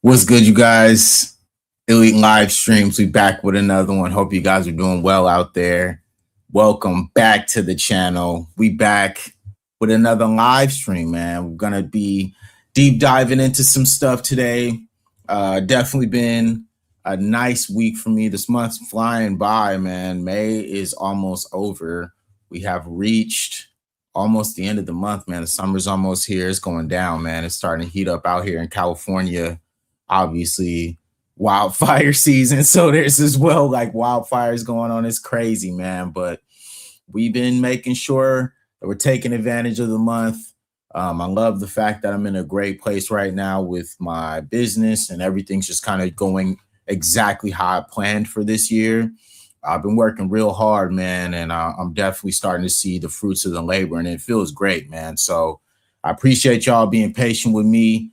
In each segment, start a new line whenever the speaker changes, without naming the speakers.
What's good, you guys? Elite live streams. We back with another one. Hope you guys are doing well out there. Welcome back to the channel. We back with another live stream, man. We're gonna be deep diving into some stuff today. Definitely been a nice week for me. This month's flying by, man. May is almost over. We have reached almost the end of the month, man. The summer's almost here. It's going down, man. It's starting to heat up out here in California. Obviously, wildfire season. So there's as well like wildfires going on. It's crazy, man. But we've been making sure that we're taking advantage of the month. I love the fact that I'm in a great place right now with my business and everything's just kind of going exactly how I planned for this year. I've been working real hard, man, and I'm definitely starting to see the fruits of the labor, and it feels great, man. So I appreciate y'all being patient with me.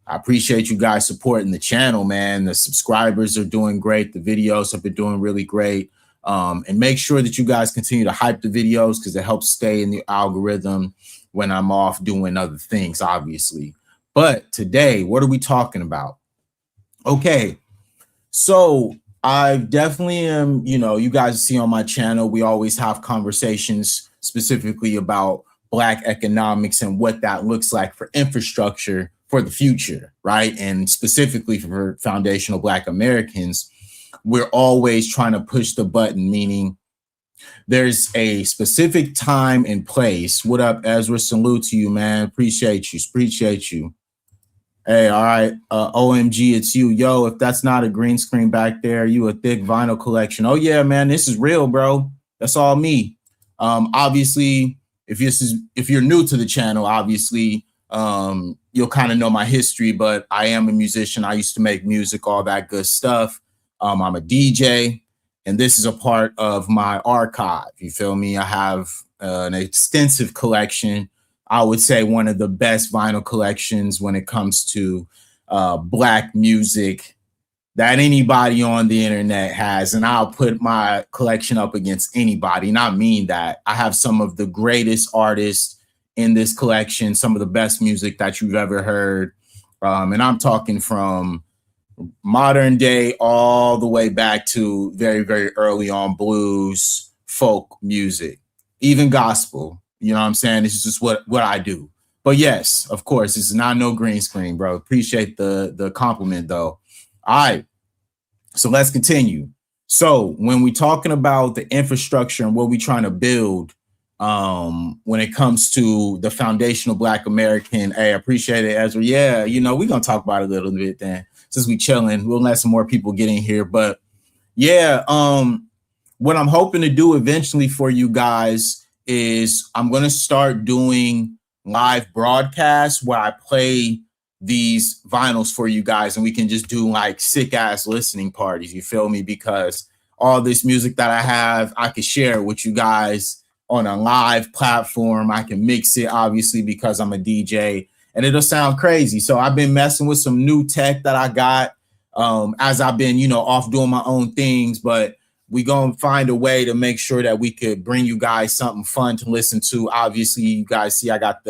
I appreciate you guys supporting the channel, man. The subscribers are doing great. The videos have been doing really great. And make sure that you guys continue to hype the videos because it helps stay in the algorithm when I'm off doing other things, obviously. But today, what are we talking about? Okay, so I definitely am, you guys see on my channel, we always have conversations specifically about Black economics and what that looks like for infrastructure for the future, right? And specifically for foundational Black Americans, we're always trying to push the button, meaning there's a specific time and place. What up, Ezra? Salute to you, man. Appreciate you. Hey, all right. OMG, it's you. Yo, if that's not a green screen back there, you a thick vinyl collection. Oh, yeah, man, this is real, bro. That's all me. Obviously, if you're new to the channel, obviously, you'll kind of know my history, but I am a musician. I used to make music, all that good stuff. I'm a DJ, and this is a part of my archive. You feel me? I have an extensive collection. I would say one of the best vinyl collections when it comes to Black music that anybody on the internet has. And I'll put my collection up against anybody. And I mean that. I have some of the greatest artists in this collection, some of the best music that you've ever heard. And I'm talking from modern day all the way back to very, very early on blues, folk music, even gospel. You know what I'm saying? This is just what I do. But yes, of course, this is not no green screen, bro. Appreciate the compliment, though. All right. So let's continue. So when we're talking about the infrastructure and what we're trying to build, when it comes to the foundational Black American, hey, I appreciate it, Ezra. Yeah, we're going to talk about it a little bit then. Since we chilling, we'll let some more people get in here. But yeah, what I'm hoping to do eventually for you guys is I'm going to start doing live broadcasts where I play these vinyls for you guys and we can just do like sick ass listening parties. You feel me? Because all this music that I have, I can share with you guys on a live platform. I can mix it, obviously, because I'm a DJ, and it'll sound crazy. So I've been messing with some new tech that I got as I've been, off doing my own things, but we're going to find a way to make sure that we could bring you guys something fun to listen to. Obviously, you guys see I got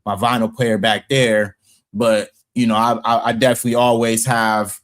my vinyl player back there, but, I definitely always have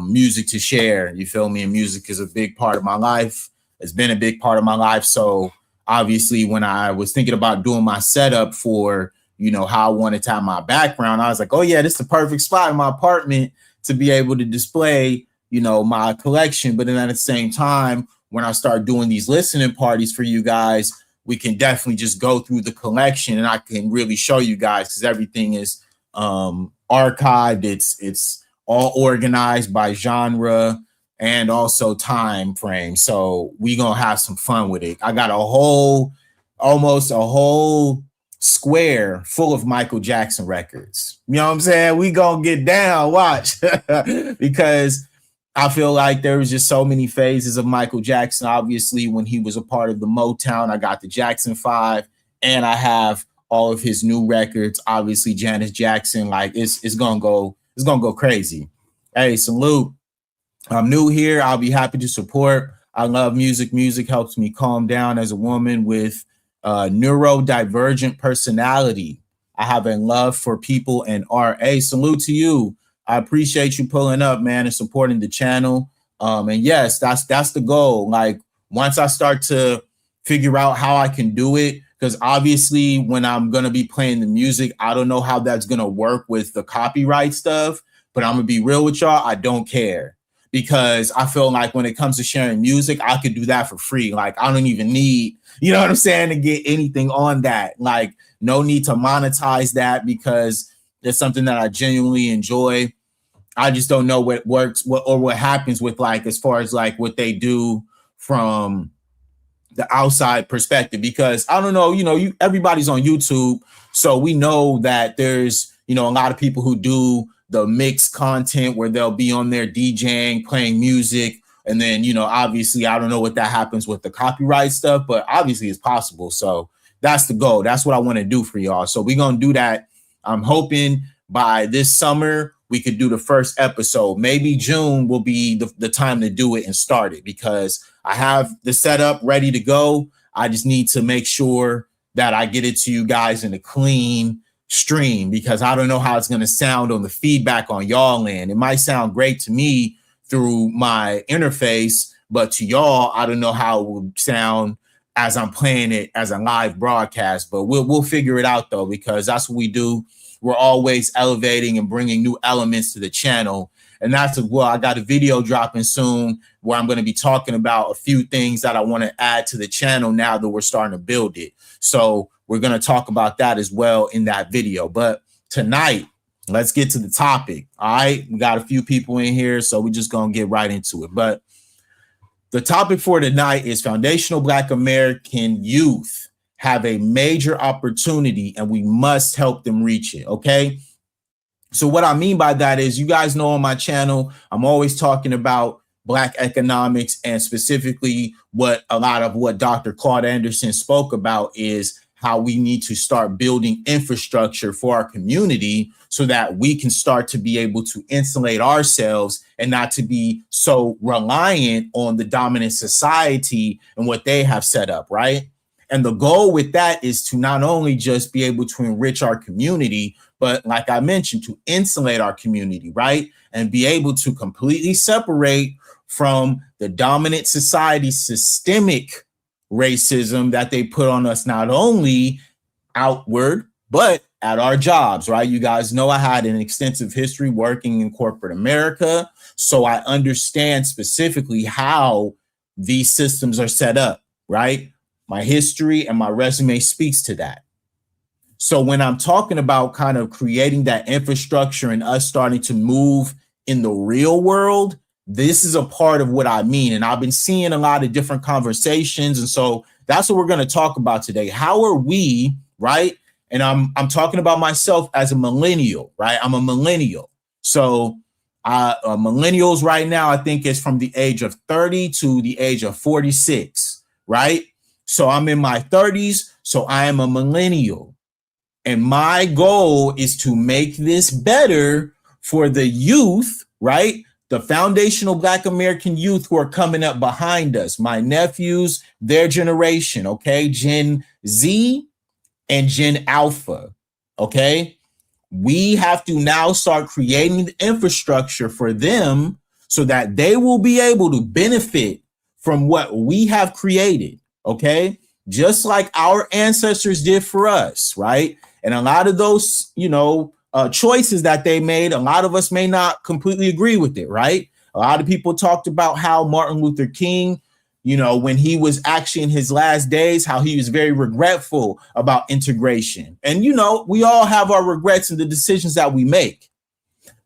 music to share. You feel me? And music is a big part of my life. It's been a big part of my life. So obviously, when I was thinking about doing my setup for, how I wanted to have my background, I was like, oh, yeah, this is the perfect spot in my apartment to be able to display my collection. But then at the same time, when I start doing these listening parties for you guys, we can definitely just go through the collection and I can really show you guys because everything is archived. It's all organized by genre and also time frame. So we gonna have some fun with it. I got almost a whole square full of Michael Jackson records. You know what I'm saying? We gonna get down, watch. Because I feel like there was just so many phases of Michael Jackson. Obviously, when he was a part of the Motown, I got the Jackson 5, and I have all of his new records. Obviously, Janet Jackson, like it's gonna go crazy. Hey, salute. I'm new here. I'll be happy to support. I love music. Music helps me calm down as a woman with neurodivergent personality. I have a love for people and art. Hey, salute to you. I appreciate you pulling up, man, and supporting the channel. And yes, that's the goal. Like once I start to figure out how I can do it, because obviously when I'm going to be playing the music, I don't know how that's going to work with the copyright stuff, but I'm going to be real with y'all. I don't care, because I feel like when it comes to sharing music, I could do that for free. Like I don't even need, you know what I'm saying, to get anything on that. Like no need to monetize that, because it's something that I genuinely enjoy. I just don't know what works, what happens with, like, as far as like what they do from the outside perspective, because I don't know, everybody's on YouTube. So we know that there's, a lot of people who do the mixed content where they'll be on there DJing, playing music. And then, obviously, I don't know what that happens with the copyright stuff, but obviously it's possible. So that's the goal. That's what I want to do for y'all. So we're going to do that. I'm hoping by this summer, we could do the first episode. Maybe June will be the time to do it and start it, because I have the setup ready to go. I just need to make sure that I get it to you guys in a clean stream, because I don't know how it's going to sound on the feedback on y'all end. It might sound great to me through my interface, but to y'all, I don't know how it will sound as I'm playing it as a live broadcast. But we'll figure it out though, because that's what we do. We're always elevating and bringing new elements to the channel. And that's I got a video dropping soon where I'm going to be talking about a few things that I want to add to the channel now that we're starting to build it. So we're going to talk about that as well in that video. But tonight, let's get to the topic. All right. We got a few people in here, so we're just going to get right into it. But the topic for tonight is foundational Black American youth have a major opportunity and we must help them reach it. Okay. So what I mean by that is, you guys know on my channel, I'm always talking about Black economics, and specifically what a lot of what Dr. Claude Anderson spoke about is how we need to start building infrastructure for our community so that we can start to be able to insulate ourselves and not to be so reliant on the dominant society and what they have set up, right? And the goal with that is to not only just be able to enrich our community, but like I mentioned, to insulate our community, right? And be able to completely separate from the dominant society systemic racism that they put on us, not only outward, but at our jobs, right? You guys know I had an extensive history working in corporate America, so I understand specifically how these systems are set up, right? My history and my resume speaks to that. So when I'm talking about kind of creating that infrastructure and us starting to move in the real world, this is a part of what I mean. And I've been seeing a lot of different conversations. And so that's what we're going to talk about today. How are we, right? And I'm talking about myself as a millennial, right? I'm a millennial. So millennials right now, I think is from the age of 30 to the age of 46, right? So I'm in my 30s, so I am a millennial. And my goal is to make this better for the youth, right? The foundational Black American youth who are coming up behind us, my nephews, their generation, okay? Gen Z and Gen Alpha, okay? We have to now start creating the infrastructure for them so that they will be able to benefit from what we have created. Okay, just like our ancestors did for us, right? And a lot of those, choices that they made, a lot of us may not completely agree with it, right? A lot of people talked about how Martin Luther King, when he was actually in his last days, how he was very regretful about integration. And, we all have our regrets in the decisions that we make.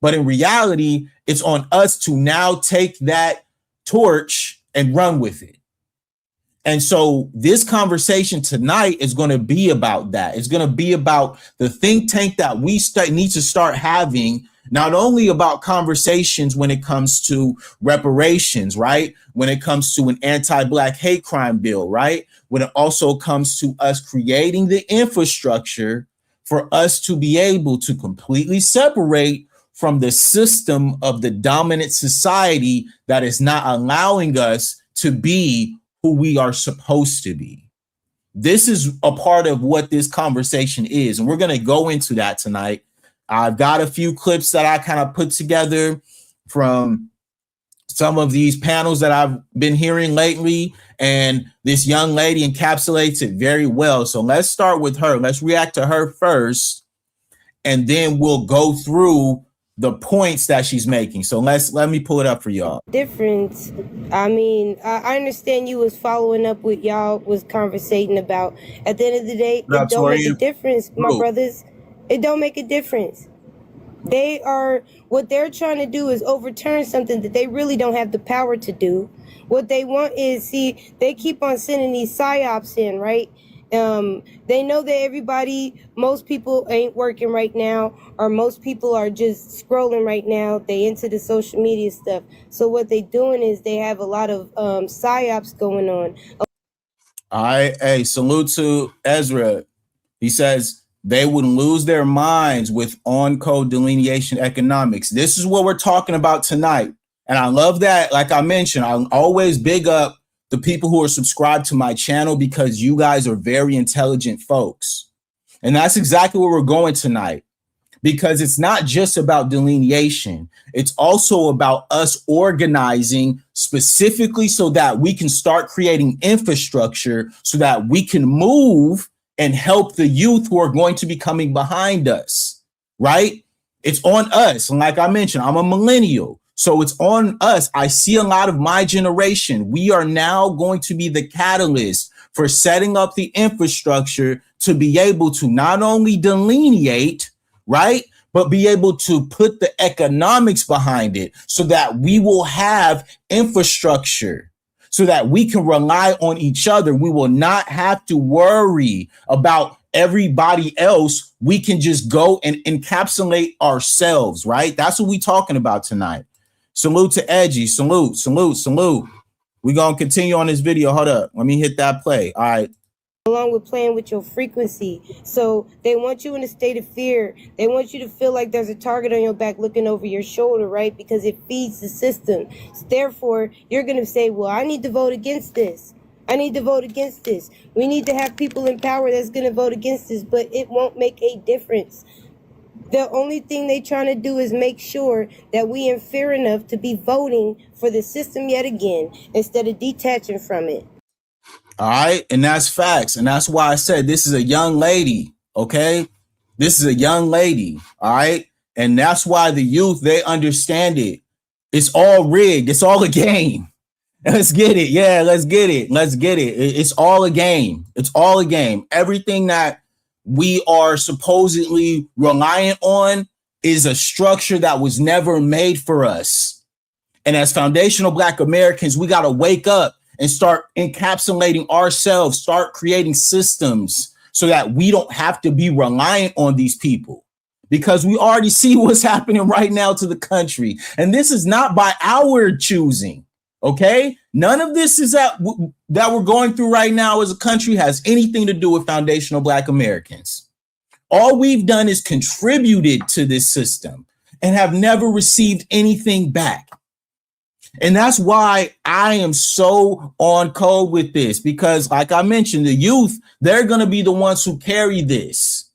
But in reality, it's on us to now take that torch and run with it. And so this conversation tonight is going to be about that. It's going to be about the think tank that we need to start having, not only about conversations when it comes to reparations, right? When it comes to an anti-Black hate crime bill, right? When it also comes to us creating the infrastructure for us to be able to completely separate from the system of the dominant society that is not allowing us to be who we are supposed to be. This is a part of what this conversation is. And we're going to go into that tonight. I've got a few clips that I kind of put together from some of these panels that I've been hearing lately, and this young lady encapsulates it very well. So let's start with her. Let's react to her first, and then we'll go through the points that she's making. So let me pull it up for y'all.
Difference. I mean, I understand you was following up with y'all was conversating about. At the end of the day, it don't make a difference, my brothers. It don't make a difference. What they're trying to do is overturn something that they really don't have the power to do. What they want is, see, they keep on sending these psyops in, right? They know that most people ain't working right now, or most people are just scrolling right now. They into the social media stuff. So what they doing is they have a lot of psyops going on.
All right, hey, salute to Ezra. He says they would lose their minds with on-code delineation economics. This is what we're talking about tonight. And I love that. Like I mentioned, I always big up the people who are subscribed to my channel because you guys are very intelligent folks. And that's exactly where we're going tonight, because it's not just about delineation. It's also about us organizing specifically so that we can start creating infrastructure so that we can move and help the youth who are going to be coming behind us, right? It's on us. And like I mentioned, I'm a millennial. So it's on us. I see a lot of my generation. We are now going to be the catalyst for setting up the infrastructure to be able to not only delineate, right, but be able to put the economics behind it so that we will have infrastructure, so that we can rely on each other. We will not have to worry about everybody else. We can just go and encapsulate ourselves, right? That's what we're talking about tonight. Salute to Edgy. Salute, salute, salute. We're going to continue on this video. Hold up. Let me hit that play. All right.
Along with playing with your frequency. So they want you in a state of fear. They want you to feel like there's a target on your back looking over your shoulder, right? Because it feeds the system. So therefore, you're going to say, well, I need to vote against this. I need to vote against this. We need to have people in power that's going to vote against this, but it won't make a difference. The only thing they're trying to do is make sure that we in fear enough to be voting for the system yet again, instead of detaching from it.
All right. And that's facts. And that's why I said this is a young lady. Okay. This is a young lady. All right. And that's why the youth, they understand it. It's all rigged. It's all a game. Let's get it. Yeah, let's get it. Let's get it. It's all a game. It's all a game. Everything that we are supposedly reliant on is a structure that was never made for us. And as foundational Black Americans, we got to wake up and start encapsulating ourselves, start creating systems so that we don't have to be reliant on these people, because we already see what's happening right now to the country. And this is not by our choosing. Okay, none of this is that we're going through right now as a country has anything to do with foundational Black Americans. All we've done is contributed to this system and have never received anything back. And that's why I am so on code with this, because like I mentioned, the youth, they're going to be the ones who carry this.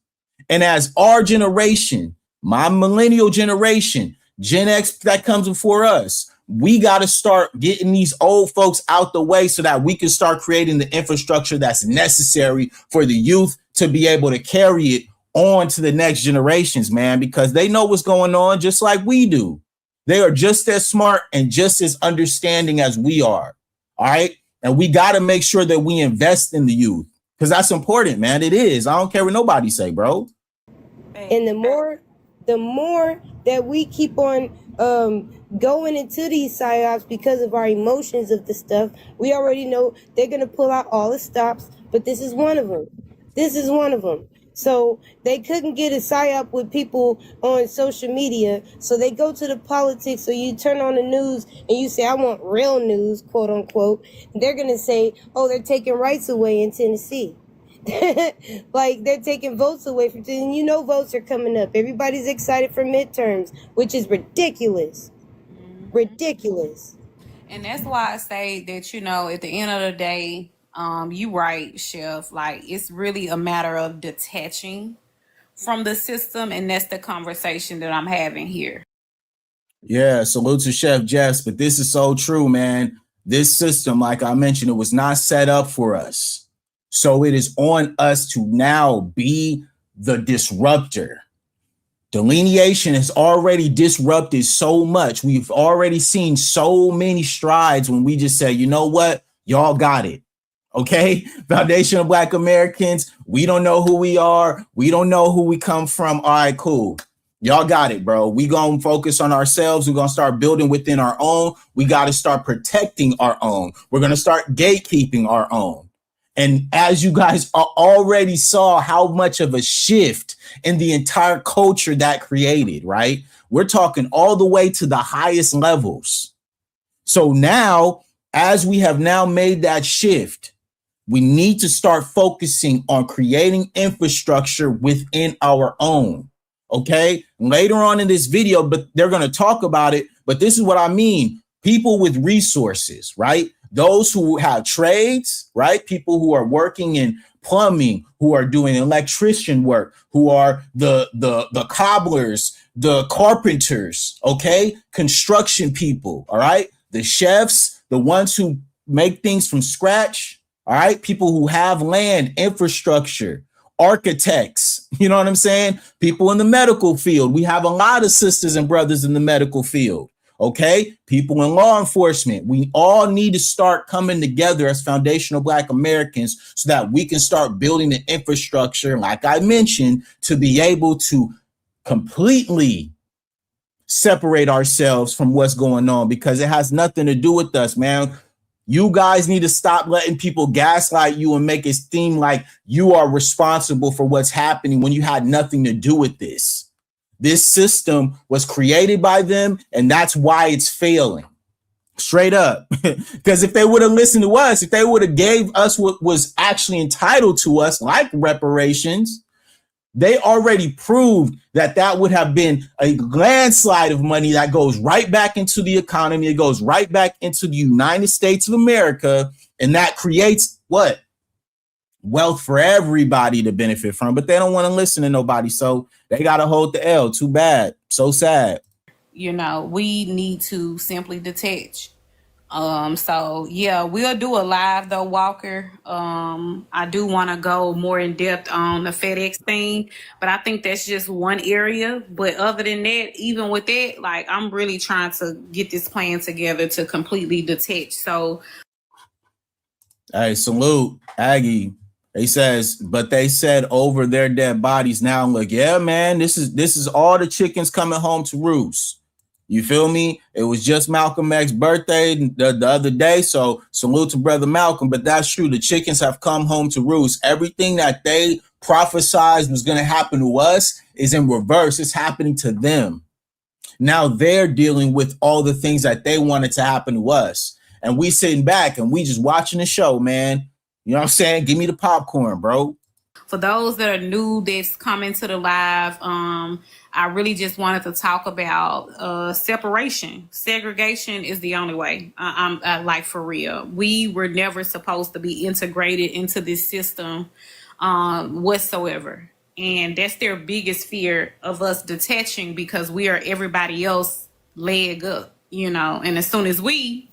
And as our generation, my millennial generation, Gen X that comes before us, we got to start getting these old folks out the way so that we can start creating the infrastructure that's necessary for the youth to be able to carry it on to the next generations, man, because they know what's going on just like we do. They are just as smart and just as understanding as we are. All right. And we got to make sure that we invest in the youth, because that's important, man. It is. I don't care what nobody say, bro.
And the more that we keep on going into these psyops because of our emotions of the stuff, we already know they're going to pull out all the stops, but this is one of them. This is one of them. So they couldn't get a psyop with people on social media, so they go to the politics. So you turn on the news and you say, I want real news, quote unquote. They're going to say, oh, they're taking rights away in Tennessee. Like they're taking votes away from, and you know votes are coming up. Everybody's excited for midterms, which is ridiculous. Ridiculous.
And that's why I say that, you know, at the end of the day, you right, Chef, like it's really a matter of detaching from the system, and that's the conversation that I'm having here.
Yeah, salute to Chef Jess, but this is so true, man. This system, like I mentioned, it was not set up for us. So it is on us to now be the disruptor. Delineation has already disrupted so much. We've already seen so many strides when we just say, you know what, y'all got it. Okay, Foundational Black Americans, we don't know who we are. We don't know who we come from. All right, cool. Y'all got it, bro. We gonna focus on ourselves. We're gonna start building within our own. We got to start protecting our own. We're gonna start gatekeeping our own. And as you guys already saw how much of a shift in the entire culture that created, right? We're talking all the way to the highest levels. So now, as we have now made that shift, we need to start focusing on creating infrastructure within our own. Okay. Later on in this video, but they're going to talk about it. But this is what I mean. People with resources, right? Those who have trades, right? People who are working in plumbing, who are doing electrician work, who are the cobblers, the carpenters, okay? Construction people, all right? The chefs, the ones who make things from scratch, all right? People who have land, infrastructure, architects, you know what I'm saying? People in the medical field. We have a lot of sisters and brothers in the medical field. Okay, people in law enforcement, we all need to start coming together as foundational Black Americans so that we can start building the infrastructure, like I mentioned, to be able to completely separate ourselves from what's going on, because it has nothing to do with us, man. You guys need to stop letting people gaslight you and make it seem like you are responsible for what's happening when you had nothing to do with this. This system was created by them, and that's why it's failing. Straight up. Because if they would have listened to us, if they would have gave us what was actually entitled to us, like reparations, they already proved that that would have been a landslide of money that goes right back into the economy. It goes right back into the United States of America, and that creates what? Wealth for everybody to benefit from, but they don't want to listen to nobody, so they got to hold the L. Too bad. So sad.
You know, we need to simply detach. So yeah, we'll do a live though, Walker. I do want to go more in depth on the FedEx thing, but I think that's just one area. But other than that, even with that, like, I'm really trying to get this plan together to completely detach. So,
hey, salute, Aggie. He says, but they said over their dead bodies. Now I'm like, yeah, man, this is all the chickens coming home to roost. You feel me? It was just Malcolm X's birthday the other day. So salute to Brother Malcolm. But that's true. The chickens have come home to roost. Everything that they prophesized was going to happen to us is in reverse. It's happening to them. Now they're dealing with all the things that they wanted to happen to us. And we sitting back and we just watching the show, man. You know what I'm saying? Give me the popcorn, bro.
For those that are new that's coming to the live, I really just wanted to talk about separation. Segregation is the only way. I'm like, for real. We were never supposed to be integrated into this system whatsoever. And that's their biggest fear of us detaching, because we are everybody else leg up, you know. And as soon as we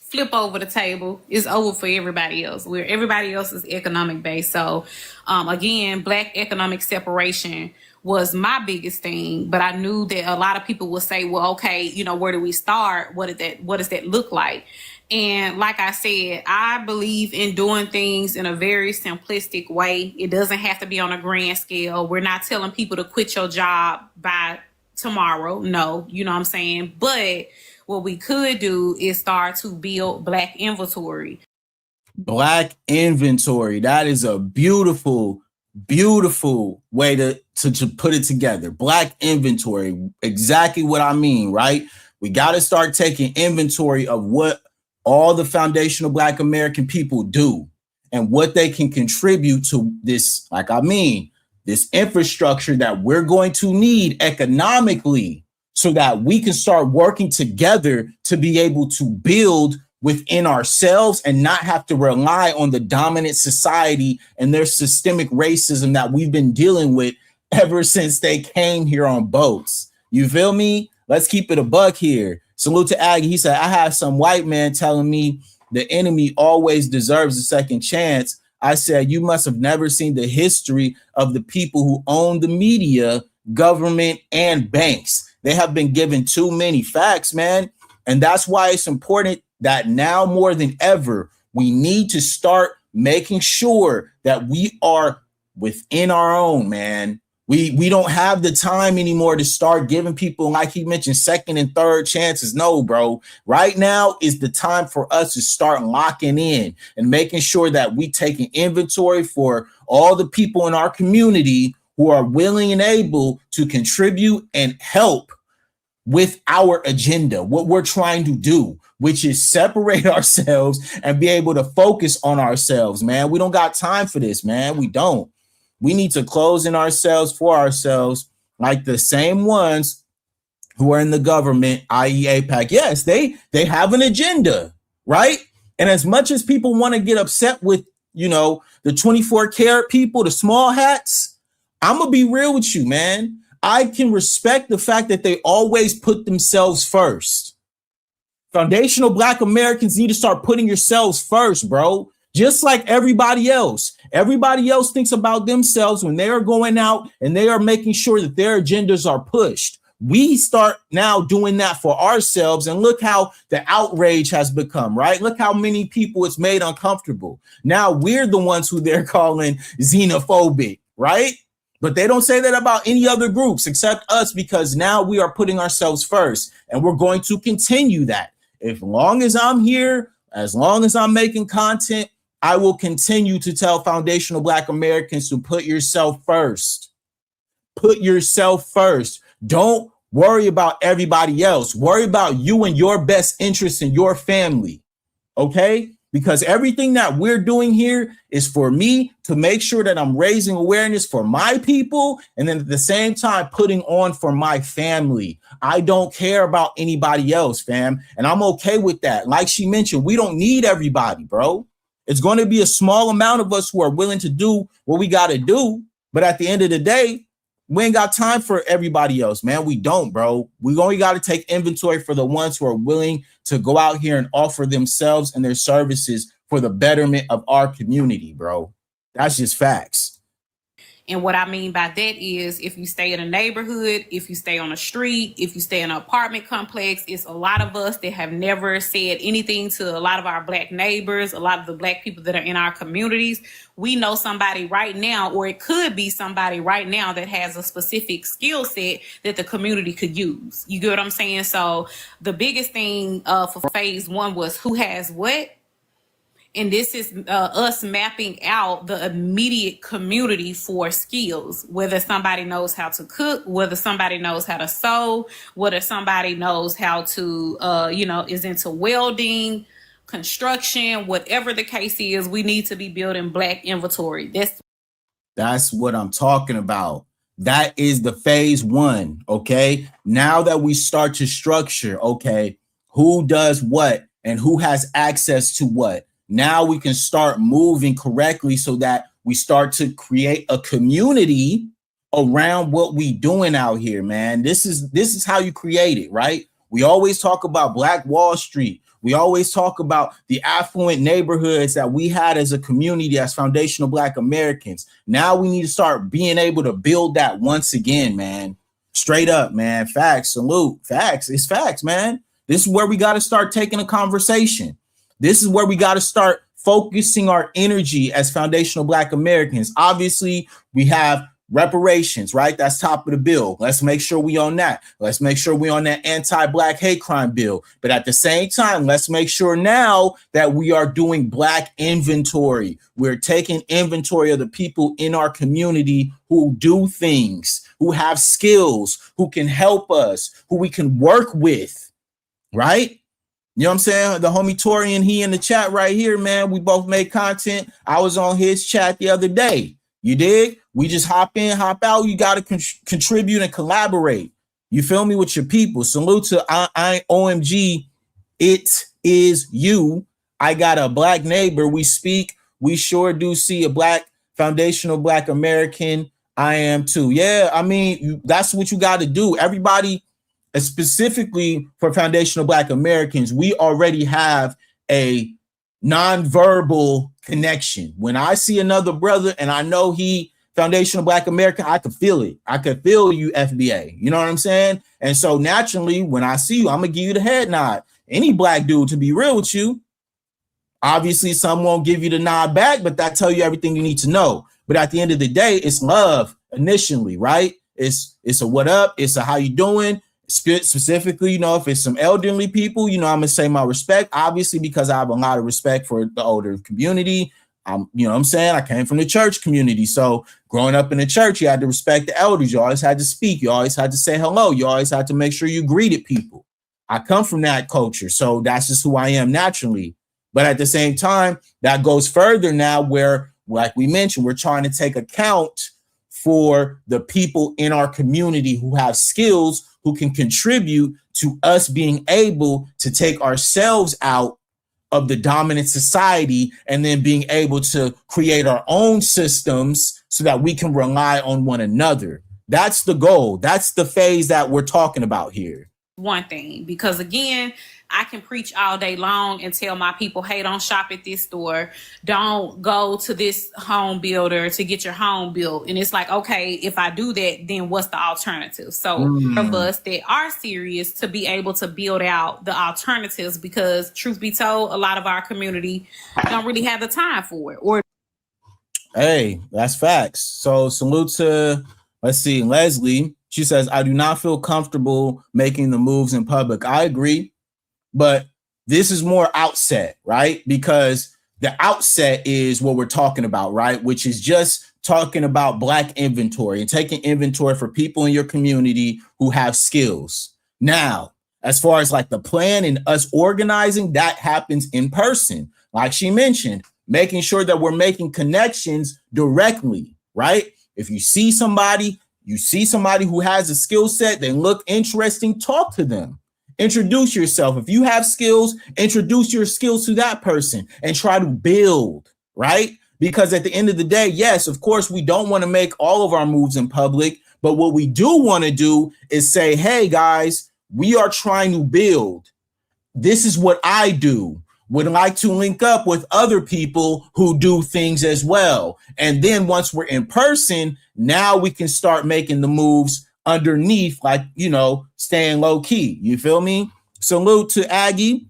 flip over the table, it's over for everybody else. Where everybody else is economic based. So again, Black economic separation was my biggest thing, but I knew that a lot of people would say, well, okay, you know, where do we start? What does that look like? And like I said, I believe in doing things in a very simplistic way. It doesn't have to be on a grand scale. We're not telling people to quit your job by tomorrow. No, you know what I'm saying? But what we could do is start to build Black inventory.
Black inventory. That is a beautiful, beautiful way to put it together. Black inventory. Exactly what I mean, right? We got to start taking inventory of what all the foundational Black American people do and what they can contribute to this, like I mean, this infrastructure that we're going to need economically, so that we can start working together to be able to build within ourselves and not have to rely on the dominant society and their systemic racism that we've been dealing with ever since they came here on boats. You feel me? Let's keep it a buck here. Salute to Aggie. He said, I have some white man telling me the enemy always deserves a second chance. I said, you must have never seen the history of the people who own the media, government, and banks. They have been given too many facts, man. And that's why it's important that now more than ever, we need to start making sure that we are within our own, man. We don't have the time anymore to start giving people, like he mentioned, second and third chances. No, bro. Right now is the time for us to start locking in and making sure that we take an inventory for all the people in our community who are willing and able to contribute and help with our agenda, what we're trying to do, which is separate ourselves and be able to focus on ourselves, man. We don't got time for this, man. We don't. We need to close in ourselves for ourselves, like the same ones who are in the government, i.e. AIPAC. Yes, they have an agenda, right? And as much as people want to get upset with, the 24 karat people, the small hats, I'm going to be real with you, man. I can respect the fact that they always put themselves first. Foundational Black Americans need to start putting yourselves first, bro. Just like everybody else. Everybody else thinks about themselves when they are going out and they are making sure that their agendas are pushed. We start now doing that for ourselves, and look how the outrage has become, right? Look how many people it's made uncomfortable. Now we're the ones who they're calling xenophobic, right? But they don't say that about any other groups except us, because now we are putting ourselves first, and we're going to continue that. As long as I'm here, as long as I'm making content, I will continue to tell foundational Black Americans to put yourself first. Put yourself first. Don't worry about everybody else. Worry about you and your best interests in your family. Okay? Because everything that we're doing here is for me to make sure that I'm raising awareness for my people, and then at the same time putting on for my family. I don't care about anybody else, fam. And I'm okay with that. Like she mentioned, we don't need everybody, bro. It's going to be a small amount of us who are willing to do what we got to do. But at the end of the day, we ain't got time for everybody else, man. We don't, bro. We only got to take inventory for the ones who are willing to go out here and offer themselves and their services for the betterment of our community, bro. That's just facts.
And what I mean by that is, if you stay in a neighborhood, if you stay on a street, if you stay in an apartment complex, it's a lot of us that have never said anything to a lot of our Black neighbors, a lot of the Black people that are in our communities. We know somebody right now, or it could be somebody right now that has a specific skill set that the community could use. You get what I'm saying? So the biggest thing for phase one was who has what. And this is us mapping out the immediate community for skills, whether somebody knows how to cook, whether somebody knows how to sew, whether somebody knows how to, is into welding, construction, whatever the case is, we need to be building Black inventory.
That's what I'm talking about. That is the phase one, okay? Now that we start to structure, okay, who does what and who has access to what. Now we can start moving correctly so that we start to create a community around what we doing out here, man. This is how you create it, right? We always talk about Black Wall Street. We always talk about the affluent neighborhoods that we had as a community as foundational Black Americans. Now we need to start being able to build that once again, man. Straight up, man. Facts, salute. Facts. It's facts, man. This is where we got to start taking a conversation. This is where we got to start focusing our energy as foundational Black Americans. Obviously, we have reparations, right? That's top of the bill. Let's make sure we on that. Let's make sure we on that anti-Black hate crime bill. But at the same time, let's make sure now that we are doing Black inventory. We're taking inventory of the people in our community who do things, who have skills, who can help us, who we can work with, right? You know what I'm saying? The homie Torian, he in the chat right here, man. We both make content. I was on his chat the other day. You dig? We just hop in, hop out. You got to contribute and collaborate. You feel me, with your people. Salute to I OMG. It is you. I got a Black neighbor. We speak. We sure do see a Black foundational Black American I am too. Yeah, I mean, that's what you got to do. Everybody, specifically for Foundational Black Americans, we already have a nonverbal connection. When I see another brother and I know he Foundational Black American, I could feel it. I could feel you, FBA. You know what I'm saying? And so naturally, when I see you, I'm gonna give you the head nod. Any black dude, to be real with you, obviously some won't give you the nod back, but that tell you everything you need to know. But at the end of the day, it's love initially, right? It's a what up, it's a how you doing. Specifically, you know, if it's some elderly people, you know, I'm gonna say my respect, obviously, because I have a lot of respect for the older community. You know what I'm saying? I came from the church community. So growing up in the church, you had to respect the elders. You always had to speak. You always had to say hello. You always had to make sure you greeted people. I come from that culture. So that's just who I am naturally. But at the same time, that goes further now where, like we mentioned, we're trying to take account for the people in our community who have skills, who can contribute to us being able to take ourselves out of the dominant society and then being able to create our own systems so that we can rely on one another. That's the goal. That's the phase that we're talking about here.
One thing, because again, I can preach all day long and tell my people, hey, don't shop at this store. Don't go to this home builder to get your home built. And it's like, okay, if I do that, then what's the alternative? So of us that are serious to be able to build out the alternatives, because truth be told, a lot of our community don't really have the time for it. Or
hey, that's facts. So salute to, let's see, Leslie. She says, I do not feel comfortable making the moves in public. I agree. But this is more outset, right? Because the outset is what we're talking about, right? Which is just talking about Black inventory and taking inventory for people in your community who have skills. Now, as far as like the plan and us organizing, that happens in person. Like she mentioned, making sure that we're making connections directly, right? If you see somebody who has a skill set, they look interesting, talk to them. Introduce yourself. If you have skills, introduce your skills to that person and try to build, right? Because at the end of the day, yes, of course, we don't want to make all of our moves in public, but what we do want to do is say, hey, guys, we are trying to build. This is what I do. Would like to link up with other people who do things as well. And then once we're in person, now we can start making the moves underneath, like, you know, staying low key. You feel me? Salute to Aggie.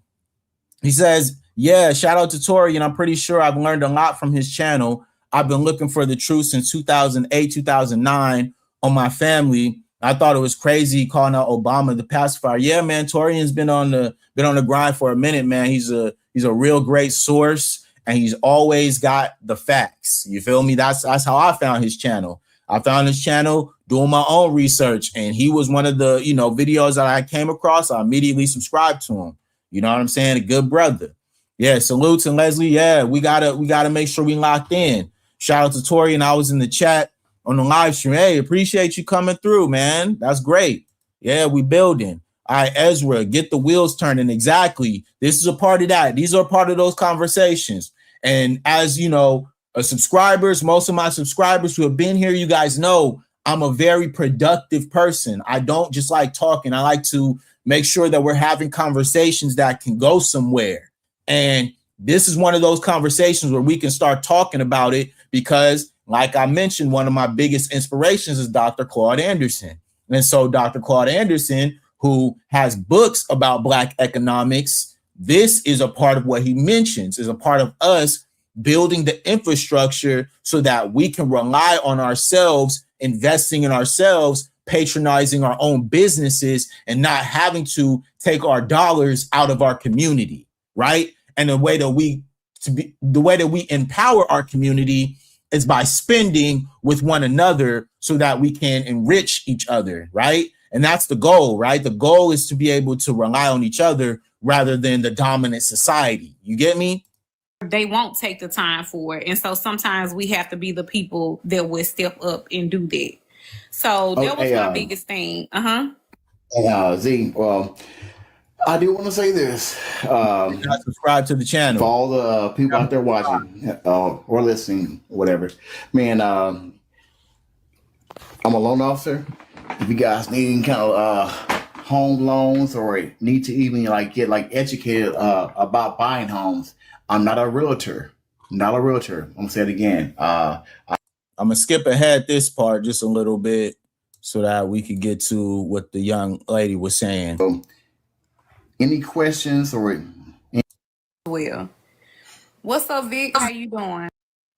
He says, yeah, shout out to Tori. And I'm pretty sure I've learned a lot from his channel. I've been looking for the truth since 2008, 2009 on my family. I thought it was crazy calling out Obama the pacifier. Yeah, man, Torian's been on the grind for a minute, man. He's a real great source, and he's always got the facts. You feel me? That's how I found his channel. I found his channel doing my own research, and he was one of the, you know, videos that I came across. I immediately subscribed to him. You know what I'm saying? A good brother. Yeah, salutes and Leslie. Yeah, we gotta make sure we locked in. Shout out to Tori, and I was in the chat on the live stream. Hey, appreciate you coming through, man. That's great. Yeah, we building. All right, Ezra, get the wheels turning. Exactly. This is a part of that. These are part of those conversations. And as you know, subscribers, most of my subscribers who have been here, you guys know I'm a very productive person. I don't just like talking. I like to make sure that we're having conversations that can go somewhere. And this is one of those conversations where we can start talking about it because, like I mentioned, one of my biggest inspirations is Dr. Claude Anderson. And so Dr. Claude Anderson, who has books about Black economics, this is a part of what he mentions, is a part of us building the infrastructure so that we can rely on ourselves, investing in ourselves, patronizing our own businesses, and not having to take our dollars out of our community, right? And the way that we empower our community is by spending with one another so that we can enrich each other, right? And that's the goal, right? The goal is to be able to rely on each other rather than the dominant society. You get me?
They won't take the time for it. And so sometimes we have to be the people that will step up and do that. So that was my biggest thing.
Z, well, I do want to say this.
Subscribe to the channel.
For all the people out there watching or listening, whatever. Man, I'm a loan officer. If you guys need any kind of home loans or need to even get educated about buying homes, I'm not a realtor. Not a realtor. I'm gonna say it again.
I'm gonna skip ahead this part just a little bit so that we could get to what the young lady was saying.
So, any questions or?
Well, what's up, Vic? How you doing?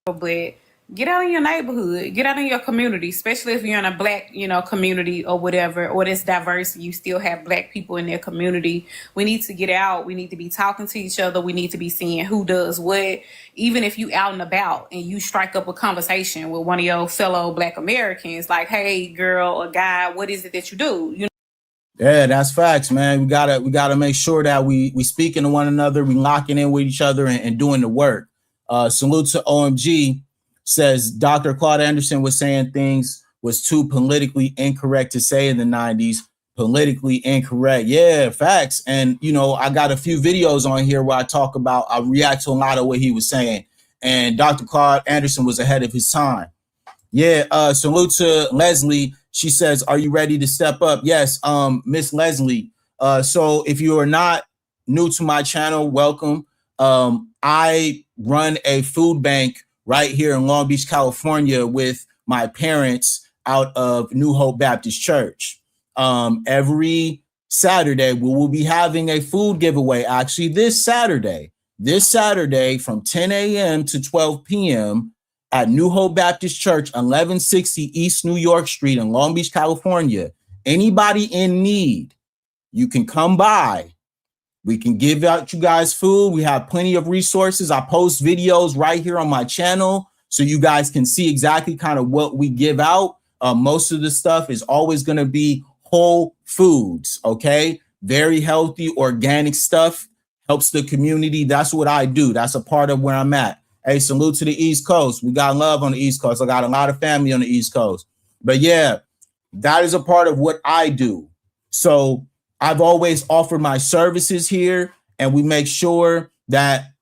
But get out in your neighborhood, get out in your community, especially if you're in a black, community or whatever, or it's diverse. You still have black people in their community. We need to get out. We need to be talking to each other. We need to be seeing who does what. Even if you out and about and you strike up a conversation with one of your fellow Black Americans, like, hey, girl or guy, what is it that you do?
Yeah, that's facts, man. We gotta make sure that we speaking to one another, we locking in with each other and doing the work. Salute to OMG. Says Dr. Claude Anderson was saying things was too politically incorrect to say in the 90s. Politically incorrect. Yeah, facts. And, I got a few videos on here where I react to a lot of what he was saying. And Dr. Claude Anderson was ahead of his time. Yeah, salute to Leslie. She says, are you ready to step up? Yes, Miss Leslie. So if you are not new to my channel, welcome. I run a food bank right here in Long Beach, California with my parents out of New Hope Baptist Church. Every Saturday, we will be having a food giveaway. Actually, this Saturday from 10 a.m. to 12 p.m. at New Hope Baptist Church, 1160 East New York Street in Long Beach, California. Anybody in need, you can come by. We can give out you guys food. We have plenty of resources. I post videos right here on my channel so you guys can see exactly kind of what we give out. Most of the stuff is always going to be whole foods, okay? Very healthy, organic stuff. Helps the community. That's what I do. That's a part of where I'm at. Hey, salute to the East Coast. We got love on the East Coast. I got a lot of family on the East Coast. But yeah, that is a part of what I do. So I've always offered my services here, and we make sure that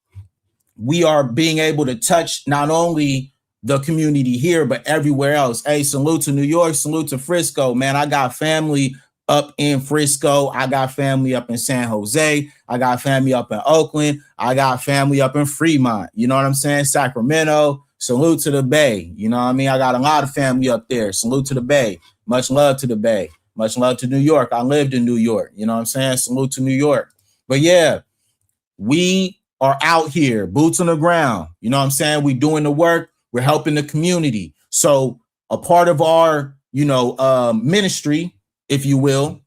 we are being able to touch not only the community here, but everywhere else. Hey, salute to New York, salute to Frisco. Man, I got family up in Frisco. I got family up in San Jose. I got family up in Oakland. I got family up in Fremont. You know what I'm saying? Sacramento. Salute to the Bay. You know what I mean? I got a lot of family up there. Salute to the Bay. Much love to the Bay. Much love to New York. I lived in New York. You know what I'm saying? Salute to New York. But yeah, we are out here, boots on the ground. You know what I'm saying? We doing the work. We're helping the community. So a part of our, ministry, if you will,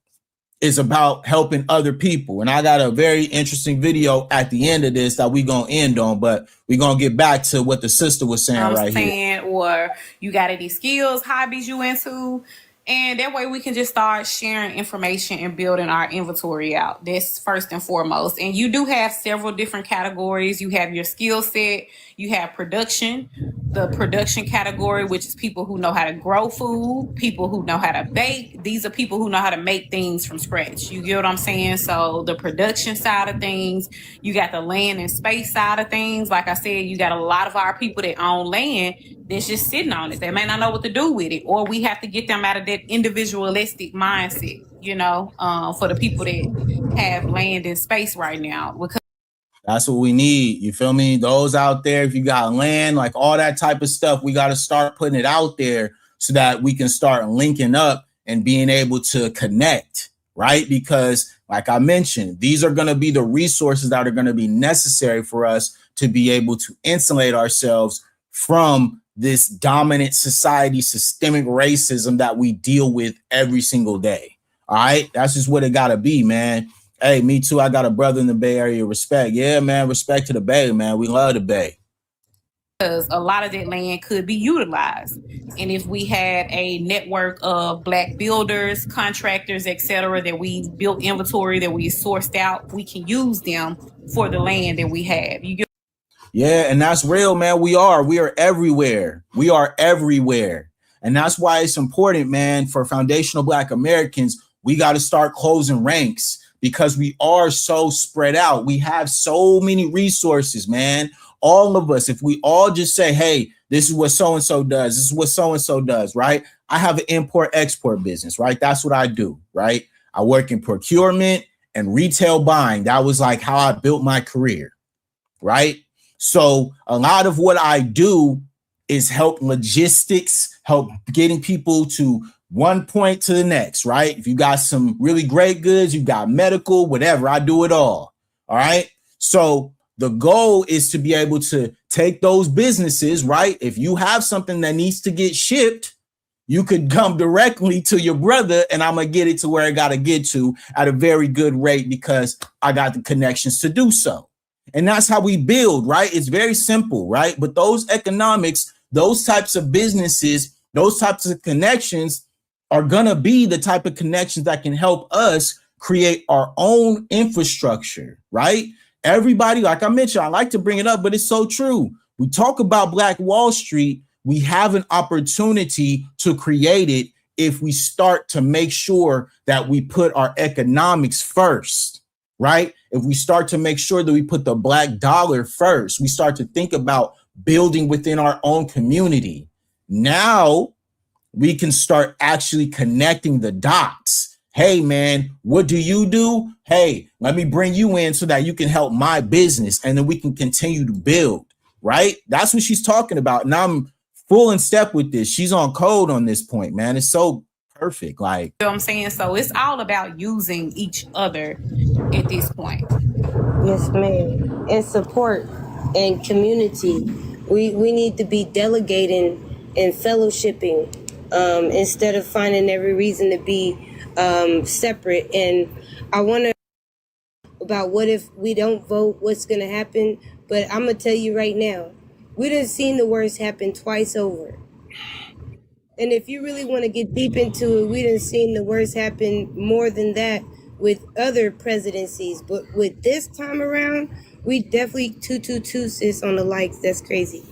is about helping other people. And I got a very interesting video at the end of this that we're going to end on, but we're going to get back to what the sister was saying here.
Or you got any skills, hobbies you into? And that way we can just start sharing information and building our inventory out. That's first and foremost. And you do have several different categories. You have your skill set. You have production, the production category, which is people who know how to grow food, people who know how to bake. These are people who know how to make things from scratch. You get what I'm saying? So the production side of things, you got the land and space side of things. Like I said, you got a lot of our people that own land that's just sitting on it. They may not know what to do with it, or we have to get them out of that individualistic mindset, for the people that have land and space right now. Because
that's what we need. You feel me? Those out there, if you got land, like all that type of stuff, we got to start putting it out there so that we can start linking up and being able to connect, right? Because like I mentioned, these are going to be the resources that are going to be necessary for us to be able to insulate ourselves from this dominant society, systemic racism that we deal with every single day. All right. That's just what it got to be, man. Hey, me too. I got a brother in the Bay Area. Respect. Yeah, man. Respect to the Bay, man. We love the Bay.
Because a lot of that land could be utilized. And if we had a network of Black builders, contractors, etc., that we built inventory, that we sourced out, we can use them for the land that we have.
Yeah, and that's real, man. We are everywhere. We are everywhere. And that's why it's important, man, for foundational Black Americans, we got to start closing ranks because we are so spread out. We have so many resources, man. All of us, if we all just say, hey, this is what so-and-so does, this is what so-and-so does, right? I have an import-export business, right? That's what I do, right? I work in procurement and retail buying. That was like how I built my career, right? So a lot of what I do is help logistics, help getting people to one point to the next, right? If you got some really great goods, you got medical, whatever, I do it all right? So the goal is to be able to take those businesses, right? If you have something that needs to get shipped, you could come directly to your brother and I'm going to get it to where I got to get to at a very good rate because I got the connections to do so. And that's how we build, right? It's very simple, right? But those economics, those types of businesses, those types of connections are going to be the type of connections that can help us create our own infrastructure, right? Everybody, like I mentioned, I like to bring it up, but it's so true. We talk about Black Wall Street. We have an opportunity to create it if we start to make sure that we put our economics first, right? If we start to make sure that we put the Black dollar first, we start to think about building within our own community. Now we can start actually connecting the dots. Hey, man, what do you do? Hey, let me bring you in so that you can help my business. And then we can continue to build, right? That's what she's talking about. And I'm full in step with this. She's on code on this point, man. It's so perfect. Like,
You know what I'm saying? So it's all about using each other at this point.
Yes, ma'am. And support and community. We need to be delegating and fellowshipping instead of finding every reason to be separate. And I wonder about what if we don't vote, what's going to happen. But I'm going to tell you right now, we done seen the worst happen twice over. And if you really want to get deep into it, we done seen the worst happen more than that with other presidencies. But with this time around, we definitely 222 sis on the likes. That's crazy.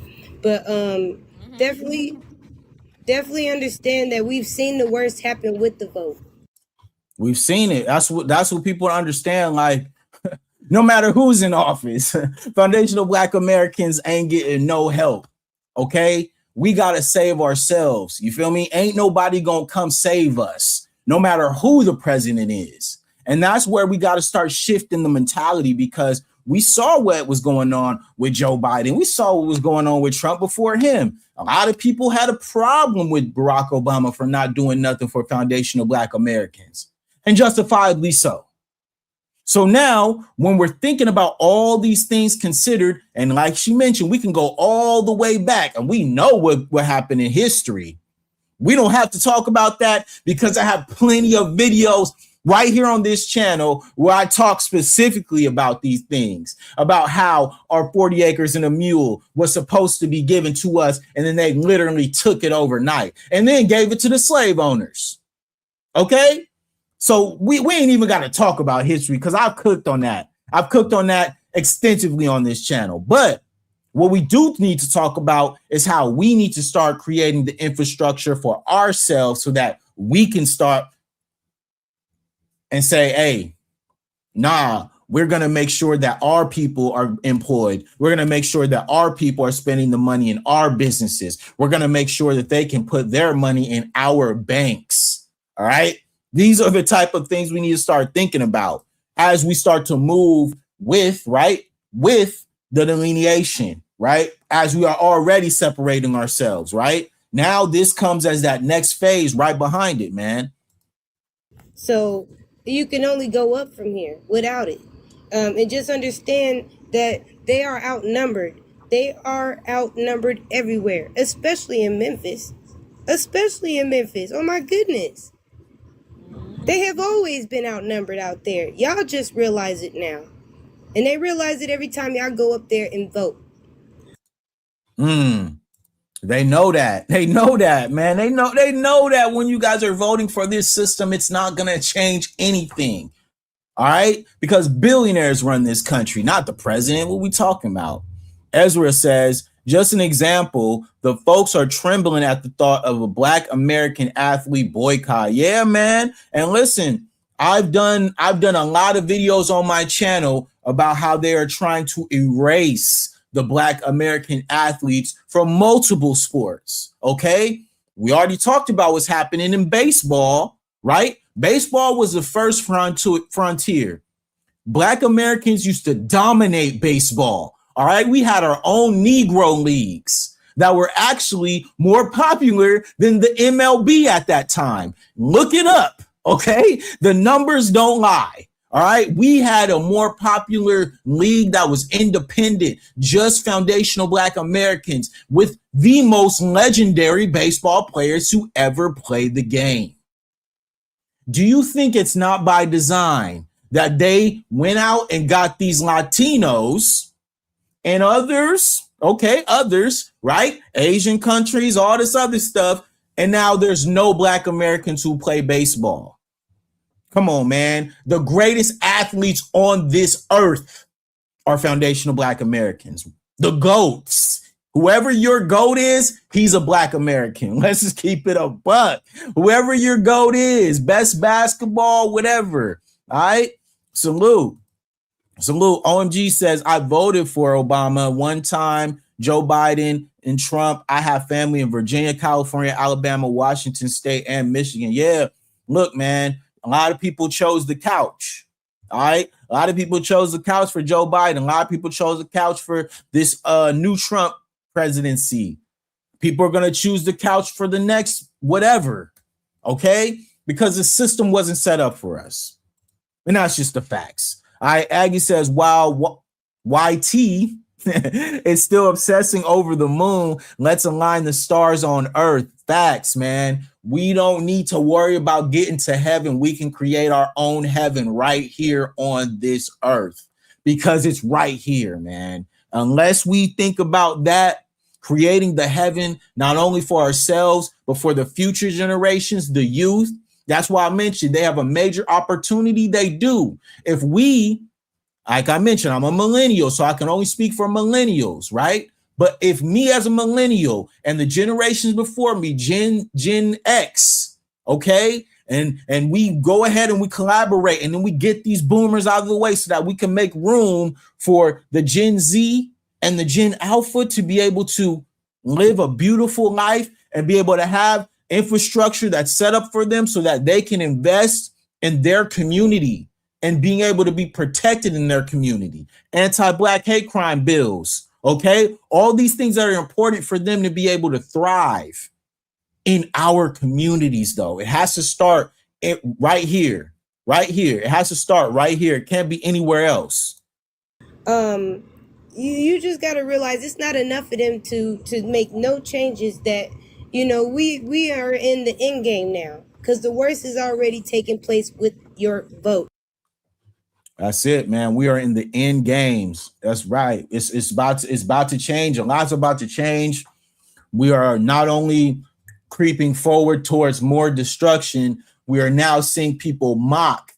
But definitely understand that we've seen the worst happen with the vote.
we've seen it. That's what people understand. Like, no matter who's in office, foundational Black Americans ain't getting no help. Okay, we gotta save ourselves. You feel me? Ain't nobody gonna come save us, no matter who the president is. And that's where we got to start shifting the mentality, because we saw what was going on with Joe Biden. We saw what was going on with Trump before him. A lot of people had a problem with Barack Obama for not doing nothing for foundational Black Americans, and justifiably so. So now when we're thinking about all these things considered, and like she mentioned, we can go all the way back and we know what happened in history. We don't have to talk about that because I have plenty of videos right here on this channel where I talk specifically about these things, about how our 40 acres and a mule was supposed to be given to us, and then they literally took it overnight and then gave it to the slave owners. Okay? So we ain't even got to talk about history because I've cooked on that. I've cooked on that extensively on this channel. But what we do need to talk about is how we need to start creating the infrastructure for ourselves so that we can start and say, hey, nah, we're going to make sure that our people are employed. We're going to make sure that our people are spending the money in our businesses. We're going to make sure that they can put their money in our banks. All right. These are the type of things we need to start thinking about as we start to move with the delineation, right? As we are already separating ourselves, right? Now this comes as that next phase right behind it, man.
So you can only go up from here without it. And just understand that they are outnumbered. They are outnumbered everywhere, especially in Memphis. Oh my goodness. They have always been outnumbered out there. Y'all just realize it now. And they realize it every time y'all go up there and vote.
They know that. They know that, man. They know that when you guys are voting for this system, it's not going to change anything. All right? Because billionaires run this country, not the president. What we talking about? Ezra says, just an example, the folks are trembling at the thought of a Black American athlete boycott. Yeah, man. And listen, I've done a lot of videos on my channel about how they are trying to erase the Black American athletes from multiple sports. Okay. We already talked about what's happening in baseball, right? Baseball was the first frontier. Black Americans used to dominate baseball. All right. We had our own Negro leagues that were actually more popular than the MLB at that time. Look it up. Okay. The numbers don't lie. All right. We had a more popular league that was independent, just foundational Black Americans with the most legendary baseball players who ever played the game. Do you think it's not by design that they went out and got these Latinos and others, right? Asian countries, all this other stuff. And now there's no Black Americans who play baseball. Come on, man. The greatest athletes on this earth are foundational Black Americans. The GOATs. Whoever your GOAT is, he's a Black American. Let's just keep it a buck. Whoever your GOAT is, best basketball, whatever. All right. Salute. OMG says, I voted for Obama one time, Joe Biden and Trump. I have family in Virginia, California, Alabama, Washington State, and Michigan. Yeah. Look, man, a lot of people chose the couch. All right. A lot of people chose the couch for Joe Biden. A lot of people chose the couch for this new Trump presidency. People are going to choose the couch for the next whatever. Okay. Because the system wasn't set up for us. And that's just the facts. All right. Aggie says, while YT is still obsessing over the moon, let's align the stars on Earth. Facts, man. We don't need to worry about getting to heaven. We can create our own heaven right here on this earth because it's right here, man. Unless we think about that, creating the heaven, not only for ourselves, but for the future generations, the youth. That's why I mentioned they have a major opportunity. They do. If we, like I mentioned, I'm a millennial, so I can only speak for millennials, right? But if me as a millennial and the generations before me, Gen X, okay, and we go ahead and we collaborate and then we get these boomers out of the way so that we can make room for the Gen Z and the Gen Alpha to be able to live a beautiful life and be able to have infrastructure that's set up for them so that they can invest in their community and being able to be protected in their community. Anti-Black hate crime bills. Okay, all these things that are important for them to be able to thrive in our communities, though. It has to start right here, right here. It has to start right here. It can't be anywhere else.
You just got to realize it's not enough for them to make no changes. That we are in the end game now because the worst is already taking place with your vote.
That's it, man. We are in the end games. That's right. It's about to change. A lot's about to change. We are not only creeping forward towards more destruction, we are now seeing people mock,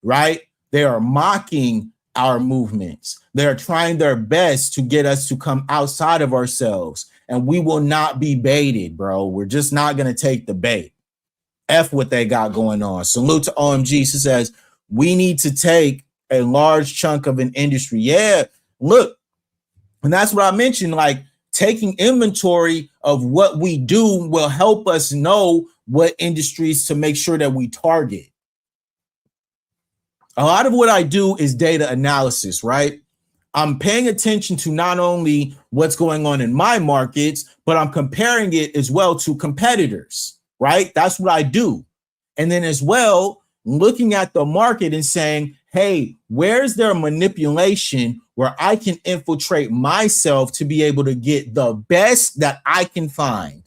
right? They are mocking our movements. They are trying their best to get us to come outside of ourselves, and we will not be baited, bro. We're just not going to take the bait. F what they got going on. Salute to OMG. She says, we need to take a large chunk of an industry. Yeah, look, and that's what I mentioned, like taking inventory of what we do will help us know what industries to make sure that we target. A lot of what I do is data analysis, right? I'm paying attention to not only what's going on in my markets, but I'm comparing it as well to competitors, right? That's what I do. And then as well, looking at the market and saying, hey, where's there manipulation where I can infiltrate myself to be able to get the best that I can find,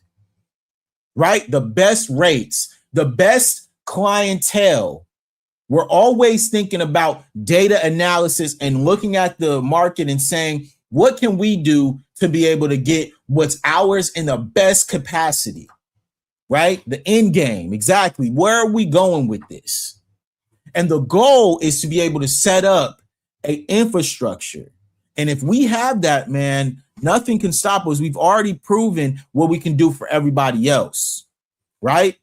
right? The best rates, the best clientele. We're always thinking about data analysis and looking at the market and saying, what can we do to be able to get what's ours in the best capacity, right? The end game, exactly. Where are we going with this? And the goal is to be able to set up an infrastructure. And if we have that, man, nothing can stop us. We've already proven what we can do for everybody else, right?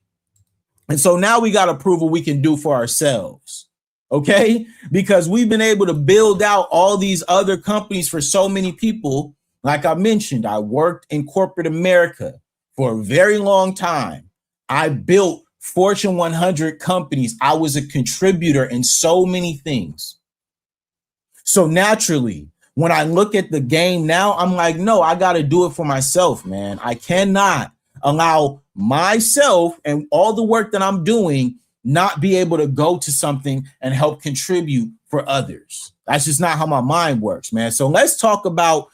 And so now we got to prove what we can do for ourselves, okay? Because we've been able to build out all these other companies for so many people. Like I mentioned, I worked in corporate America for a very long time. I built Fortune 100 companies. I was a contributor in so many things. So naturally, when I look at the game now, I'm like, no, I got to do it for myself, man. I cannot allow myself and all the work that I'm doing not be able to go to something and help contribute for others. That's just not how my mind works, man. So let's talk about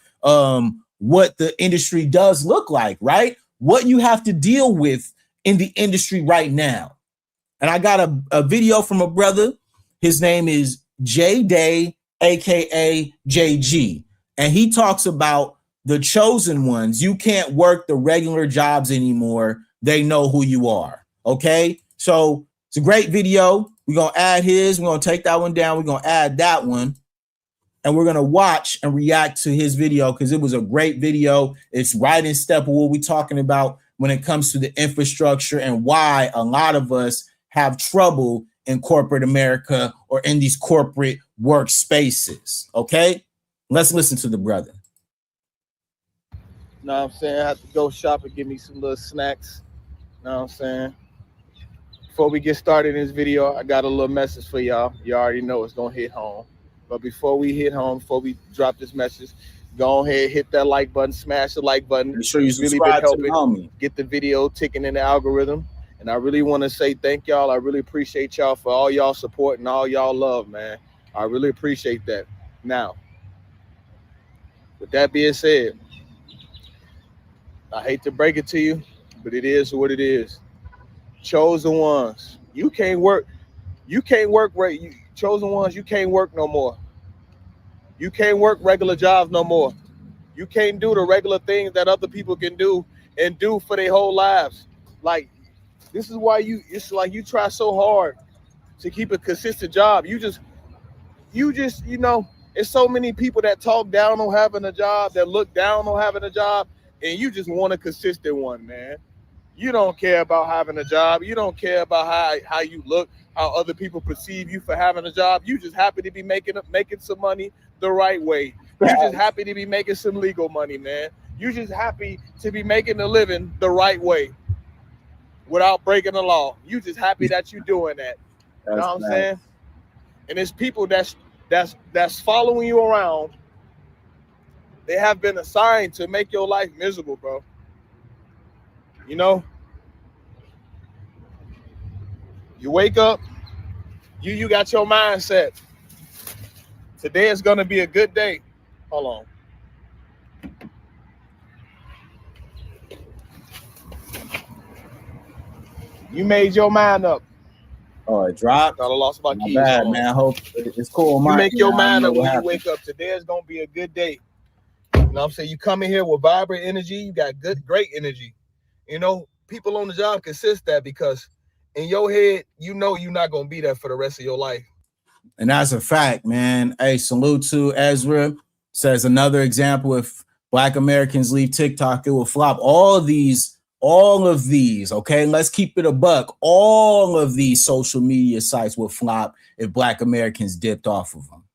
what the industry does look like, right? What you have to deal with in the industry right now. And I got a video from a brother. His name is J Day, aka JG. And he talks about the chosen ones. You can't work the regular jobs anymore. They know who you are. Okay. So it's a great video. We're going to add his. We're going to take that one down. We're going to add that one. And we're going to watch and react to his video because it was a great video. It's right in step with what we're talking about when it comes to the infrastructure and why a lot of us have trouble in corporate America or in these corporate workspaces. Okay, let's listen to the brother.
Know what I'm saying? I have to go shop and get me some little snacks. Know what I'm saying? Before we get started in this video, I got a little message for y'all. You already know it's gonna hit home. But before we hit home, before we drop this message, go ahead, hit that like button, smash the like button.
Make sure you subscribe to the homie.
Get the video ticking in the algorithm. And I really want to say thank y'all. I really appreciate y'all for all y'all support and all y'all love, man. I really appreciate that. Now, with that being said, I hate to break it to you, but it is what it is. Chosen ones, you can't work right. Chosen ones, you can't work no more. You can't work regular jobs no more. You can't do the regular things that other people can do and do for their whole lives. Like, this is why it's like you try so hard to keep a consistent job. You just, you know, it's so many people that talk down on having a job, that look down on having a job, and you just want a consistent one, man. You don't care about having a job. You don't care about how you look, how other people perceive you for having a job. You just happy to be making some money the right way. You just happy to be making some legal money, man. You just happy to be making a living the right way without breaking the law. You just happy that you're doing that. You know what I'm saying? And it's people that's following you around. They have been assigned to make your life miserable, bro. You know, you wake up, you got your mindset. Today is gonna be a good day. Hold on. You made your mind up.
Oh, it dropped.
I lost my keys.
Bad, man. I hope it's cool.
You make your mind up when you wake up. Today is gonna be a good day. You know what I'm saying? You come in here with vibrant energy. You got great energy. You know, people on the job can sense that because in your head, you know you're not going to be there for the rest of your life.
And that's a fact, man. Hey, salute to Ezra. Says another example, if Black Americans leave TikTok, it will flop. All of these, okay? Let's keep it a buck. All of these social media sites will flop if Black Americans dipped off of them.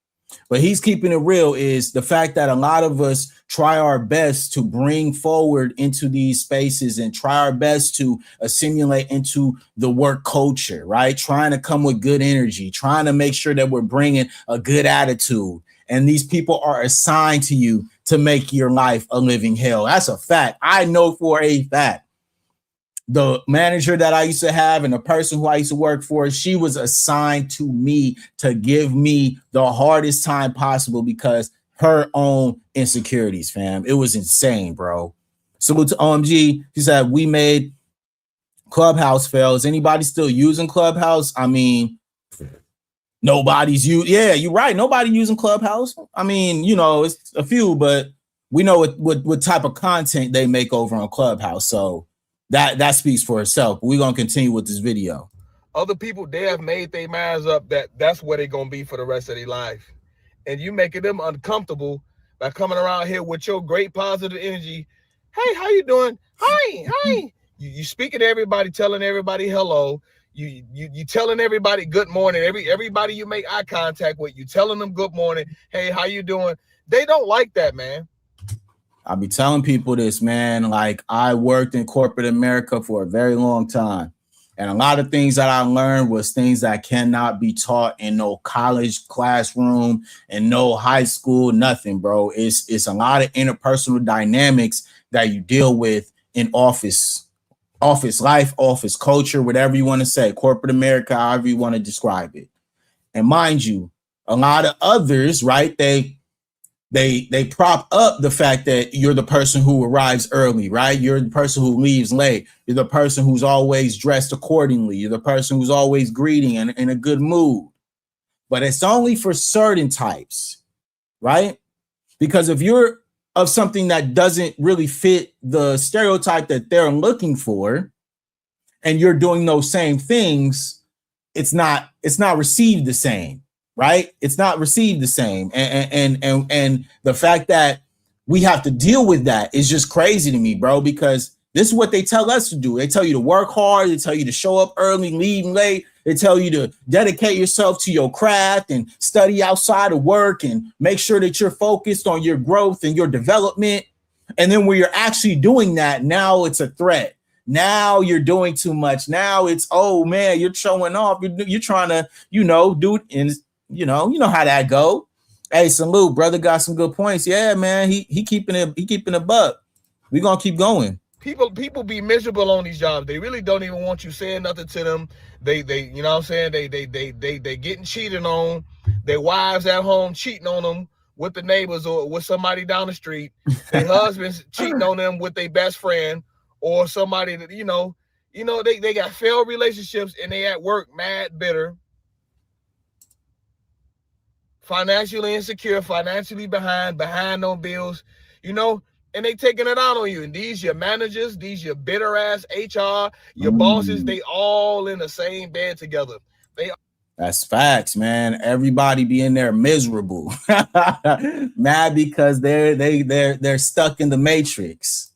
But he's keeping it real is the fact that a lot of us try our best to bring forward into these spaces and try our best to assimilate into the work culture, right? Trying to come with good energy, trying to make sure that we're bringing a good attitude. And these people are assigned to you to make your life a living hell. That's a fact. I know for a fact. The manager that I used to have and the person who I used to work for, she was assigned to me to give me the hardest time possible because her own insecurities, fam. It was insane, bro. Salute to OMG. She said, we made Clubhouse fail. Is anybody still using Clubhouse? I mean, nobody's using. Yeah, you're right. Nobody using Clubhouse. I mean, you know, it's a few, but we know what type of content they make over on Clubhouse. So that speaks for itself. We're going to continue with this video.
Other people, they have made their minds up that that's where they're going to be for the rest of their life. And you making them uncomfortable by coming around here with your great positive energy. Hey, how you doing? Hi. You speaking to everybody, telling everybody hello. You telling everybody good morning. Everybody you make eye contact with, you telling them good morning. Hey, how you doing? They don't like that, man.
I'll be telling people this, man. Like, I worked in corporate America for a very long time. And a lot of things that I learned was things that cannot be taught in no college classroom and no high school, nothing, bro. It's a lot of interpersonal dynamics that you deal with in office life, office culture, whatever you want to say, corporate America, however you want to describe it. And mind you, a lot of others, right? They prop up the fact that you're the person who arrives early, right? You're the person who leaves late. You're the person who's always dressed accordingly. You're the person who's always greeting and in a good mood. But it's only for certain types, right? Because if you're of something that doesn't really fit the stereotype that they're looking for, and you're doing those same things, it's not received the same. Right? It's not received the same. And the fact that we have to deal with that is just crazy to me, bro, because this is what they tell us to do. They tell you to work hard. They tell you to show up early, leave late. They tell you to dedicate yourself to your craft and study outside of work and make sure that you're focused on your growth and your development. And then when you're actually doing that, now it's a threat. Now you're doing too much. Now it's, oh man, you're showing off. You're trying to, do it in. You know how that go. Hey, salute, brother. Got some good points. Yeah, man. He keeping it buck. We gonna keep going.
People be miserable on these jobs. They really don't even want you saying nothing to them. They you know what I'm saying? They getting cheated on. Their wives at home cheating on them with the neighbors or with somebody down the street. Their husbands cheating on them with their best friend or somebody that they got failed relationships and they at work mad bitter. Financially insecure, financially behind on bills, and they taking it out on you. And these your managers, these your bitter ass HR, your bosses, they all in the same bed together.
That's facts, man. Everybody be in there miserable, mad because they're stuck in the matrix.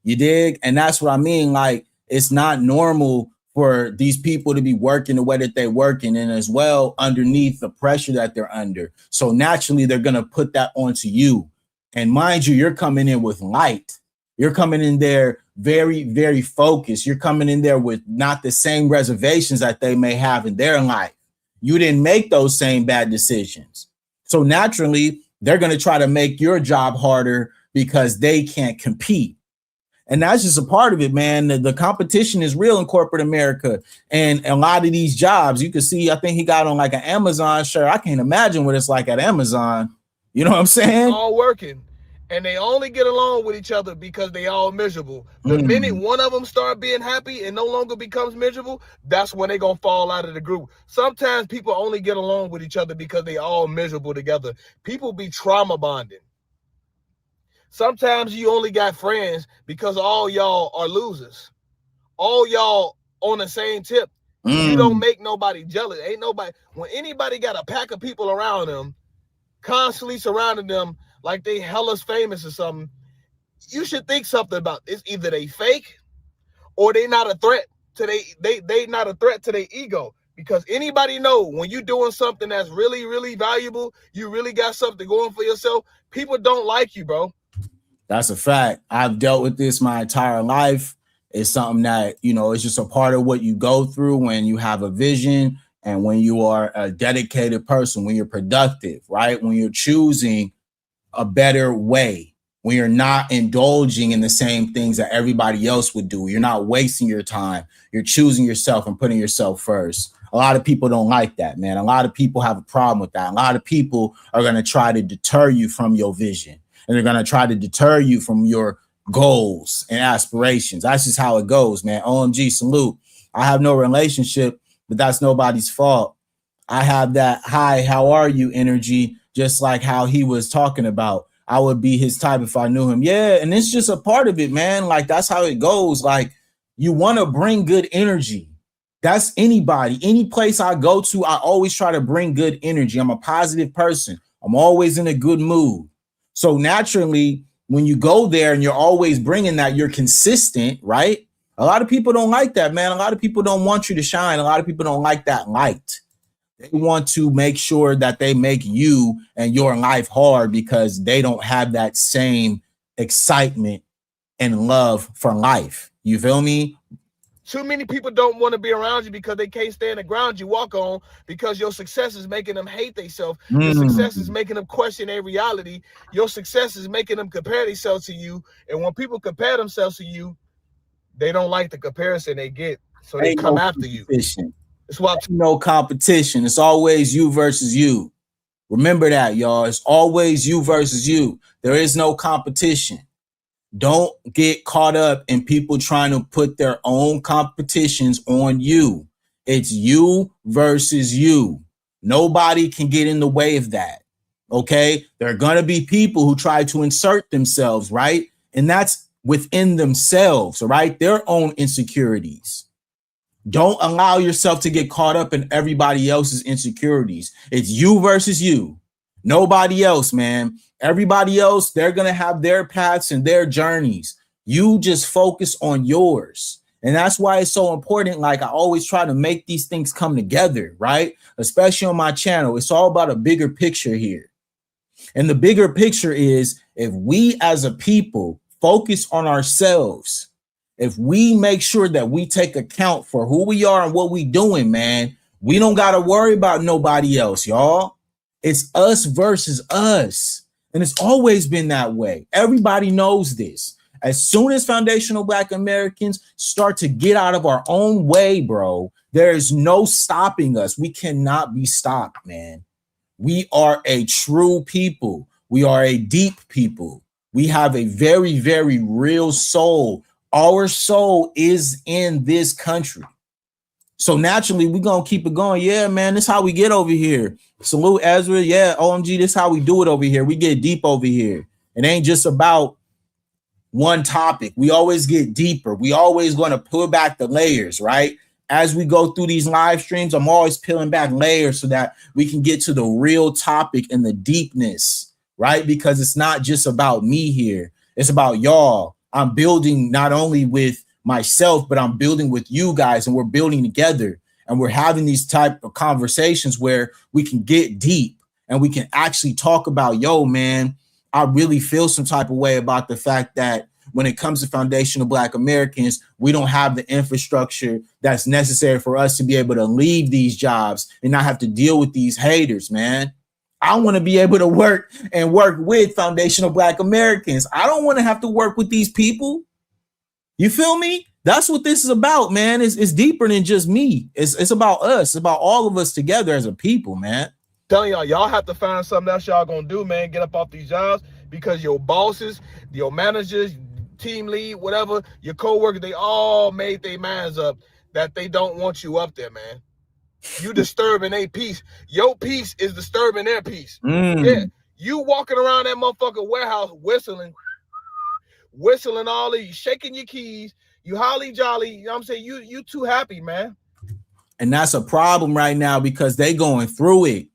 You dig? And that's what I mean. Like, it's not normal for these people to be working the way that they're working, and as well underneath the pressure that they're under. So naturally, they're going to put that onto you. And mind you, you're coming in with light. You're coming in there very, very focused. You're coming in there with not the same reservations that they may have in their life. You didn't make those same bad decisions. So naturally, they're going to try to make your job harder because they can't compete. And that's just a part of it, man. The competition is real in corporate America. And a lot of these jobs, you can see, I think he got on like an Amazon shirt. I can't imagine what it's like at Amazon. You know what I'm saying?
All working. And they only get along with each other because they all miserable. The minute one of them start being happy and no longer becomes miserable, that's when they going to fall out of the group. Sometimes people only get along with each other because they all miserable together. People be trauma bonding. Sometimes you only got friends because all y'all are losers. All y'all on the same tip. You don't make nobody jealous. Ain't nobody. When anybody got a pack of people around them, constantly surrounding them like they hella famous or something, you should think something about it. It's either they fake or they not a threat to they not a threat to their ego. Because anybody know when you doing something that's really, really valuable, you really got something going for yourself, people don't like you, bro.
That's a fact. I've dealt with this my entire life. It's something that, it's just a part of what you go through when you have a vision and when you are a dedicated person, when you're productive, right? When you're choosing a better way, when you're not indulging in the same things that everybody else would do. You're not wasting your time. You're choosing yourself and putting yourself first. A lot of people don't like that, man. A lot of people have a problem with that. A lot of people are going to try to deter you from your vision. And they're going to try to deter you from your goals and aspirations. That's just how it goes, man. OMG, salute. I have no relationship, but that's nobody's fault. I have that hi, how are you energy, just like how he was talking about. I would be his type if I knew him. Yeah, and it's just a part of it, man. Like, that's how it goes. Like, you want to bring good energy. That's anybody. Any place I go to, I always try to bring good energy. I'm a positive person. I'm always in a good mood. So naturally, when you go there and you're always bringing that, you're consistent, right? A lot of people don't like that, man. A lot of people don't want you to shine. A lot of people don't like that light. They want to make sure that they make you and your life hard because they don't have that same excitement, and love for life. You feel me?
Too many people don't want to be around you because they can't stand the ground you walk on, because your success is making them hate themselves. Your success is making them question their reality. Your success is making them compare themselves to you. And when people compare themselves to you, they don't like the comparison they get. So they come after you. It's why
no competition. It's always you versus you. Remember that, y'all. It's always you versus you. There is no competition. Don't get caught up in people trying to put their own competitions on you. It's you versus you. Nobody can get in the way of that. Okay? There are going to be people who try to insert themselves, right? And that's within themselves, right? Their own insecurities. Don't allow yourself to get caught up in everybody else's insecurities. It's you versus you. Nobody else, man. Everybody else, they're going to have their paths and their journeys. You just focus on yours. And that's why it's so important. Like, I always try to make these things come together, right? Especially on my channel. It's all about a bigger picture here. And the bigger picture is, if we as a people focus on ourselves, if we make sure that we take account for who we are and what we doing, man, we don't got to worry about nobody else, y'all. It's us versus us. And it's always been that way. Everybody knows this. As soon as foundational Black Americans start to get out of our own way, bro, there is no stopping us. We cannot be stopped, man. We are a true people. We are a deep people. We have a very, very real soul. Our soul is in this country. So naturally, we're going to keep it going. Yeah, man, this is how we get over here. Salute, Ezra. Yeah, OMG, this is how we do it over here. We get deep over here. It ain't just about one topic. We always get deeper. We always going to pull back the layers, right? As we go through these live streams, I'm always peeling back layers so that we can get to the real topic and the deepness, right? Because it's not just about me here. It's about y'all. I'm building not only with myself, but I'm building with you guys, and we're building together, and we're having these type of conversations where we can get deep and we can actually talk about, yo, man, I really feel some type of way about the fact that when it comes to foundational Black Americans, we don't have the infrastructure that's necessary for us to be able to leave these jobs and not have to deal with these haters, man. I want to be able to work with foundational Black Americans. I don't want to have to work with these people. You feel me? That's what this is about, man. It's deeper than just me. It's about us. It's about all of us together as a people, man.
Telling y'all have to find something else y'all gonna do, man. Get up off these jobs, because your bosses, your managers, team lead, whatever, your co-workers, they all made their minds up that they don't want you up there, man. You disturbing their peace. Your peace is disturbing their peace. Yeah, you walking around that motherfucker warehouse whistling all of you, shaking your keys, you holly jolly, you know what I'm saying? You too happy, man.
And that's a problem right now, because they going through it.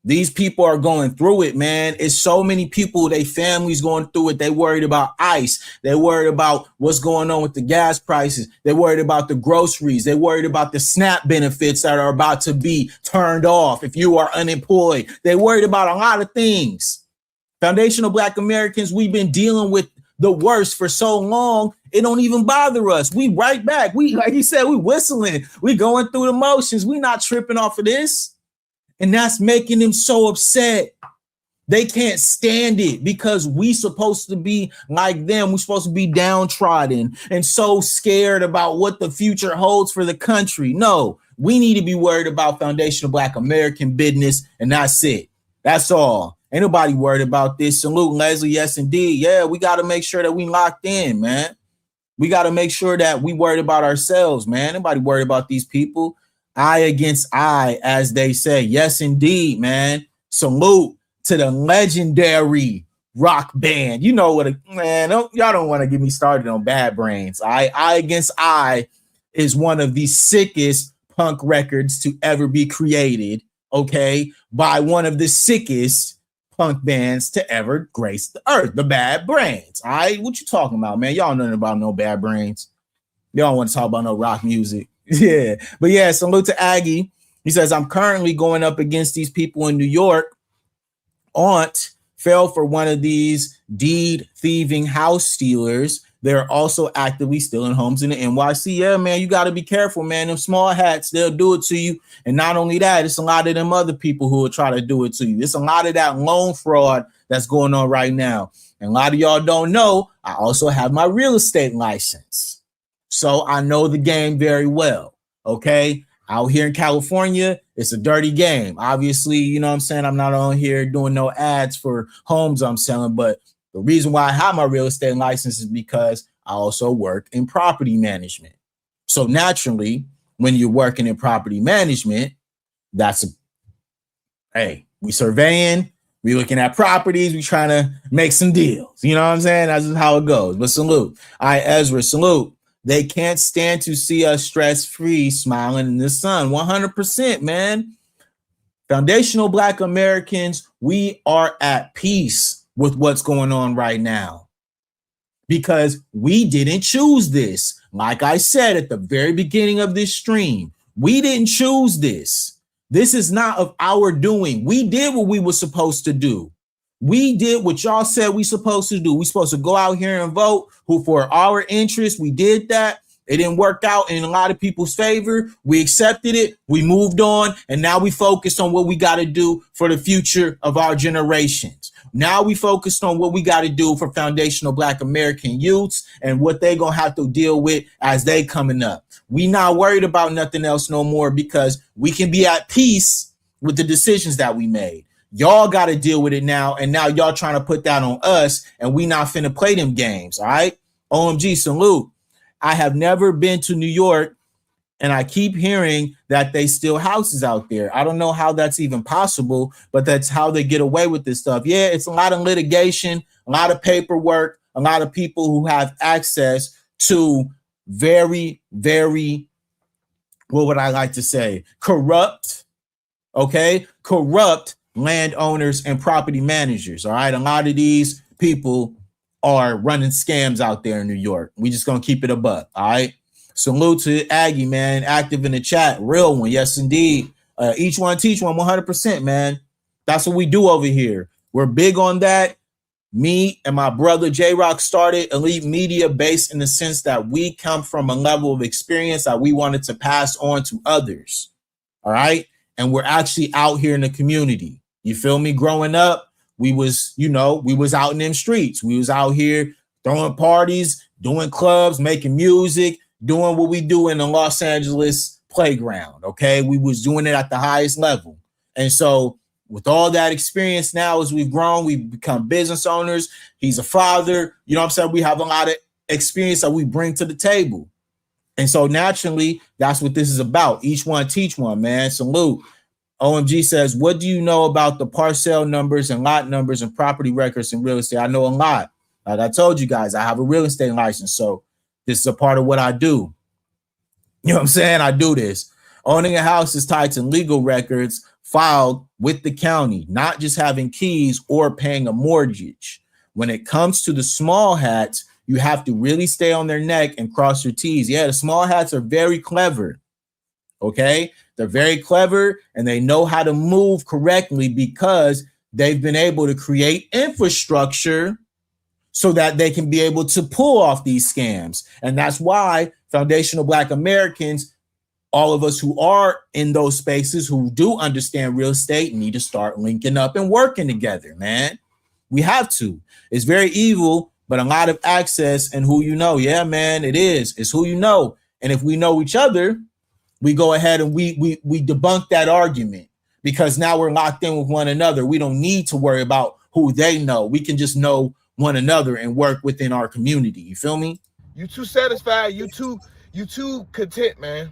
These people are going through it, man. It's so many people, they families going through it. They worried about ICE. They worried about what's going on with the gas prices. They worried about the groceries. They worried about the SNAP benefits that are about to be turned off if you are unemployed. They worried about a lot of things. Foundational Black Americans, we've been dealing with the worst for so long, it don't even bother us. We right back. We, like you said, we whistling. We going through the motions. We not tripping off of this. And that's making them so upset. They can't stand it, because we supposed to be like them. We're supposed to be downtrodden and so scared about what the future holds for the country. No, we need to be worried about foundational Black American business, and that's it. That's all. Ain't nobody worried about this. Salute, Leslie. Yes, indeed. Yeah, we got to make sure that we locked in, man. We got to make sure that we worried about ourselves, man. Nobody worried about these people. Eye against eye, as they say. Yes, indeed, man. Salute to the legendary rock band. You know what, man, y'all don't want to get me started on Bad Brains. Eye Against Eye is one of the sickest punk records to ever be created, okay, by one of the sickest punk bands to ever grace the earth, the Bad Brains. All right, what you talking about, man? Y'all know nothing about no Bad Brains. Y'all don't want to talk about no rock music. Yeah, but yeah, salute to Aggie. He says, I'm currently going up against these people in New York. Aunt fell for one of these deed thieving house stealers, they're also actively stealing homes in the NYC. Yeah, man, you got to be careful, man. Them small hats, they'll do it to you. And not only that, it's a lot of them other people who will try to do it to you. It's a lot of that loan fraud that's going on right now. And a lot of y'all don't know, I also have my real estate license. So I know the game very well, okay? Out here in California, it's a dirty game. Obviously, you know what I'm saying? I'm not on here doing no ads for homes I'm selling, but the reason why I have my real estate license is because I also work in property management. So naturally, when you're working in property management, hey, we surveying, we looking at properties, we trying to make some deals. You know what I'm saying? That's just how it goes. But salute. All right, Ezra, salute. They can't stand to see us stress-free, smiling in the sun. 100%, man. Foundational Black Americans, we are at peace with what's going on right now because we didn't choose this. Like I said at the very beginning of this stream, we didn't choose this. This is not of our doing. We did what we were supposed to do. We did what y'all said we supposed to do. We supposed to go out here and vote who for our interest. We did that. It didn't work out in a lot of people's favor. We accepted it. We moved on. And now we focused on what we got to do for the future of our generations. Now we focused on what we got to do for foundational Black American youths and what they going to have to deal with as they coming up. We not worried about nothing else no more because we can be at peace with the decisions that we made. Y'all got to deal with it now. And now y'all trying to put that on us and we not finna play them games. All right. OMG, salute. I have never been to New York and I keep hearing that they steal houses out there. I don't know how that's even possible, but that's how they get away with this stuff. Yeah, it's a lot of litigation, a lot of paperwork, a lot of people who have access to very, very, what would I like to say? Corrupt landowners and property managers. All right. A lot of these people are running scams out there in New York. We just gonna keep it a buck. All right. Salute to Aggie, man. Active in the chat. Real one. Yes, indeed. Each one teach one 100%, man. That's what we do over here. We're big on that. Me and my brother J-Rock started Elite Media based in the sense that we come from a level of experience that we wanted to pass on to others. All right. And we're actually out here in the community. You feel me? Growing up, we was out in them streets. We was out here throwing parties, doing clubs, making music, doing what we do in the Los Angeles playground. Okay. We was doing it at the highest level. And so with all that experience now, as we've grown, we've become business owners. He's a father. You know what I'm saying? We have a lot of experience that we bring to the table. And so naturally, that's what this is about. Each one teach one, man. Salute. OMG says, what do you know about the parcel numbers and lot numbers and property records in real estate? I know a lot. Like I told you guys, I have a real estate license. So this is a part of what I do. You know what I'm saying? I do this. Owning a house is tied to legal records filed with the county, not just having keys or paying a mortgage. When it comes to the small hats, you have to really stay on their neck and cross your T's. Yeah, the small hats are very clever. Okay, they're very clever and they know how to move correctly because they've been able to create infrastructure so that they can be able to pull off these scams. And that's why foundational Black Americans, all of us who are in those spaces who do understand real estate, need to start linking up and working together, man. We have to. It's very evil, but a lot of access and who you know. Yeah, man, it is. It's who you know. And if we know each other, we go ahead and we debunk that argument because now we're locked in with one another. We don't need to worry about who they know. We can just know one another and work within our community. You feel me?
You too satisfied. You too content, man.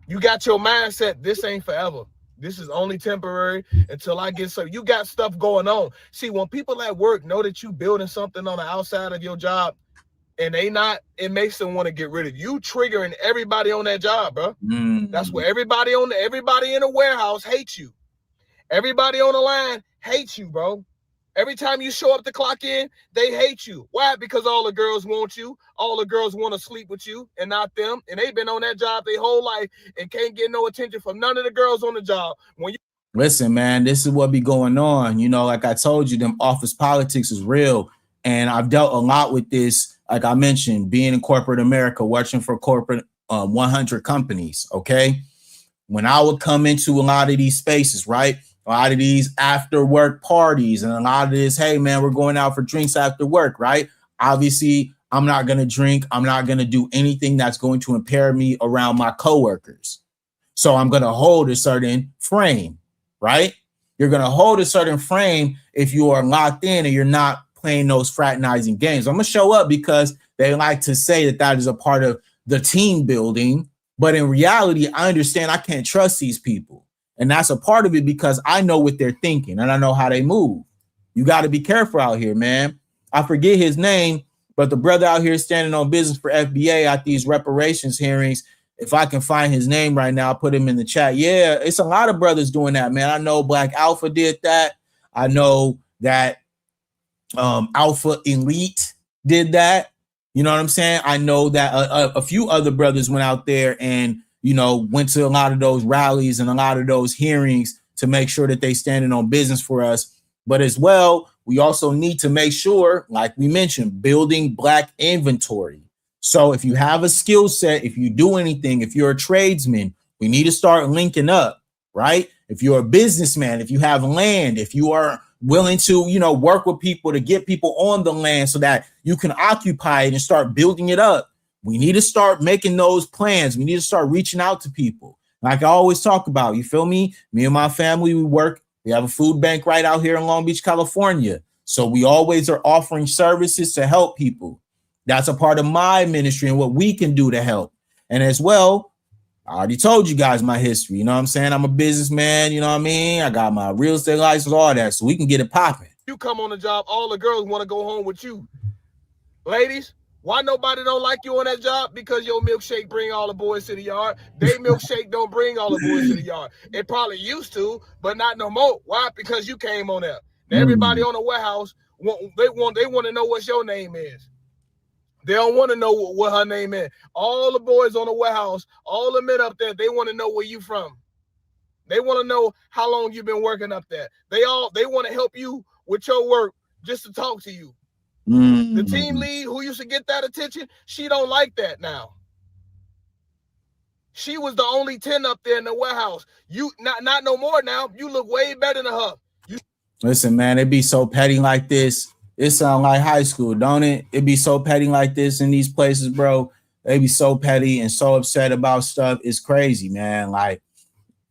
You got your mindset. This ain't forever. This is only temporary until I get some. You got stuff going on. See, when people at work know that you building something on the outside of your job, and they not, it makes them want to get rid of you, triggering everybody on that job, bro. That's where everybody in the warehouse hates you. Everybody on the line hates you, bro. Every time you show up to clock in, they hate you. Why? Because all the girls want you. All the girls want to sleep with you and not them. And they've been on that job their whole life and can't get no attention from none of the girls on the job. When you
Listen, man, this is what be going on. You know, like I told you, them office politics is real. And I've dealt a lot with this, like I mentioned, being in corporate America, working for corporate 100 companies. Okay. When I would come into a lot of these spaces, right? A lot of these after work parties and a lot of this, hey, man, we're going out for drinks after work, right? Obviously, I'm not going to drink. I'm not going to do anything that's going to impair me around my coworkers. So I'm going to hold a certain frame, right? You're going to hold a certain frame if you are locked in and you're not playing those fraternizing games. I'm going to show up because they like to say that that is a part of the team building. But in reality, I understand I can't trust these people. And that's a part of it because I know what they're thinking and I know how they move. You got to be careful out here, man. I forget his name, but the brother out here standing on business for FBA at these reparations hearings, if I can find his name right now, I'll put him in the chat. Yeah, it's a lot of brothers doing that, man. I know Black Alpha did that. I know that Alpha Elite did that. You know what I'm saying? I know that a few other brothers went out there and, you know, went to a lot of those rallies and a lot of those hearings to make sure that they standing on business for us. But as well, we also need to make sure, like we mentioned, building Black inventory. So if you have a skill set, if you do anything, if you're a tradesman, we need to start linking up, right? If you're a businessman, if you have land, if you are willing to, you know, work with people to get people on the land so that you can occupy it and start building it up. We need to start making those plans. We need to start reaching out to people. Like I always talk about, you feel me? Me and my family, we work. We have a food bank right out here in Long Beach, California. So we always are offering services to help people. That's a part of my ministry and what we can do to help. And as well, I already told you guys my history. You know what I'm saying? I'm a businessman. You know what I mean? I got my real estate license, all that. So we can get it popping.
You come on the job, all the girls want to go home with you. Ladies, why nobody don't like you on that job? Because your milkshake bring all the boys to the yard. They milkshake don't bring all the boys to the yard. It probably used to, but not no more. Why? Because you came on there. Everybody on the warehouse, they want to know what your name is. They don't want to know what her name is. All the boys on the warehouse, all the men up there, they want to know where you from. They want to know how long you've been working up there. They want to help you with your work just to talk to you. The team lead who used to get that attention, she don't like that now. She was the only 10 up there in the warehouse. You not no more now. You look way better than her.
Listen, man, it be so petty like this. It sound like high school, don't it? It be so petty like this in these places, bro. They be so petty and so upset about stuff. It's crazy, man. Like,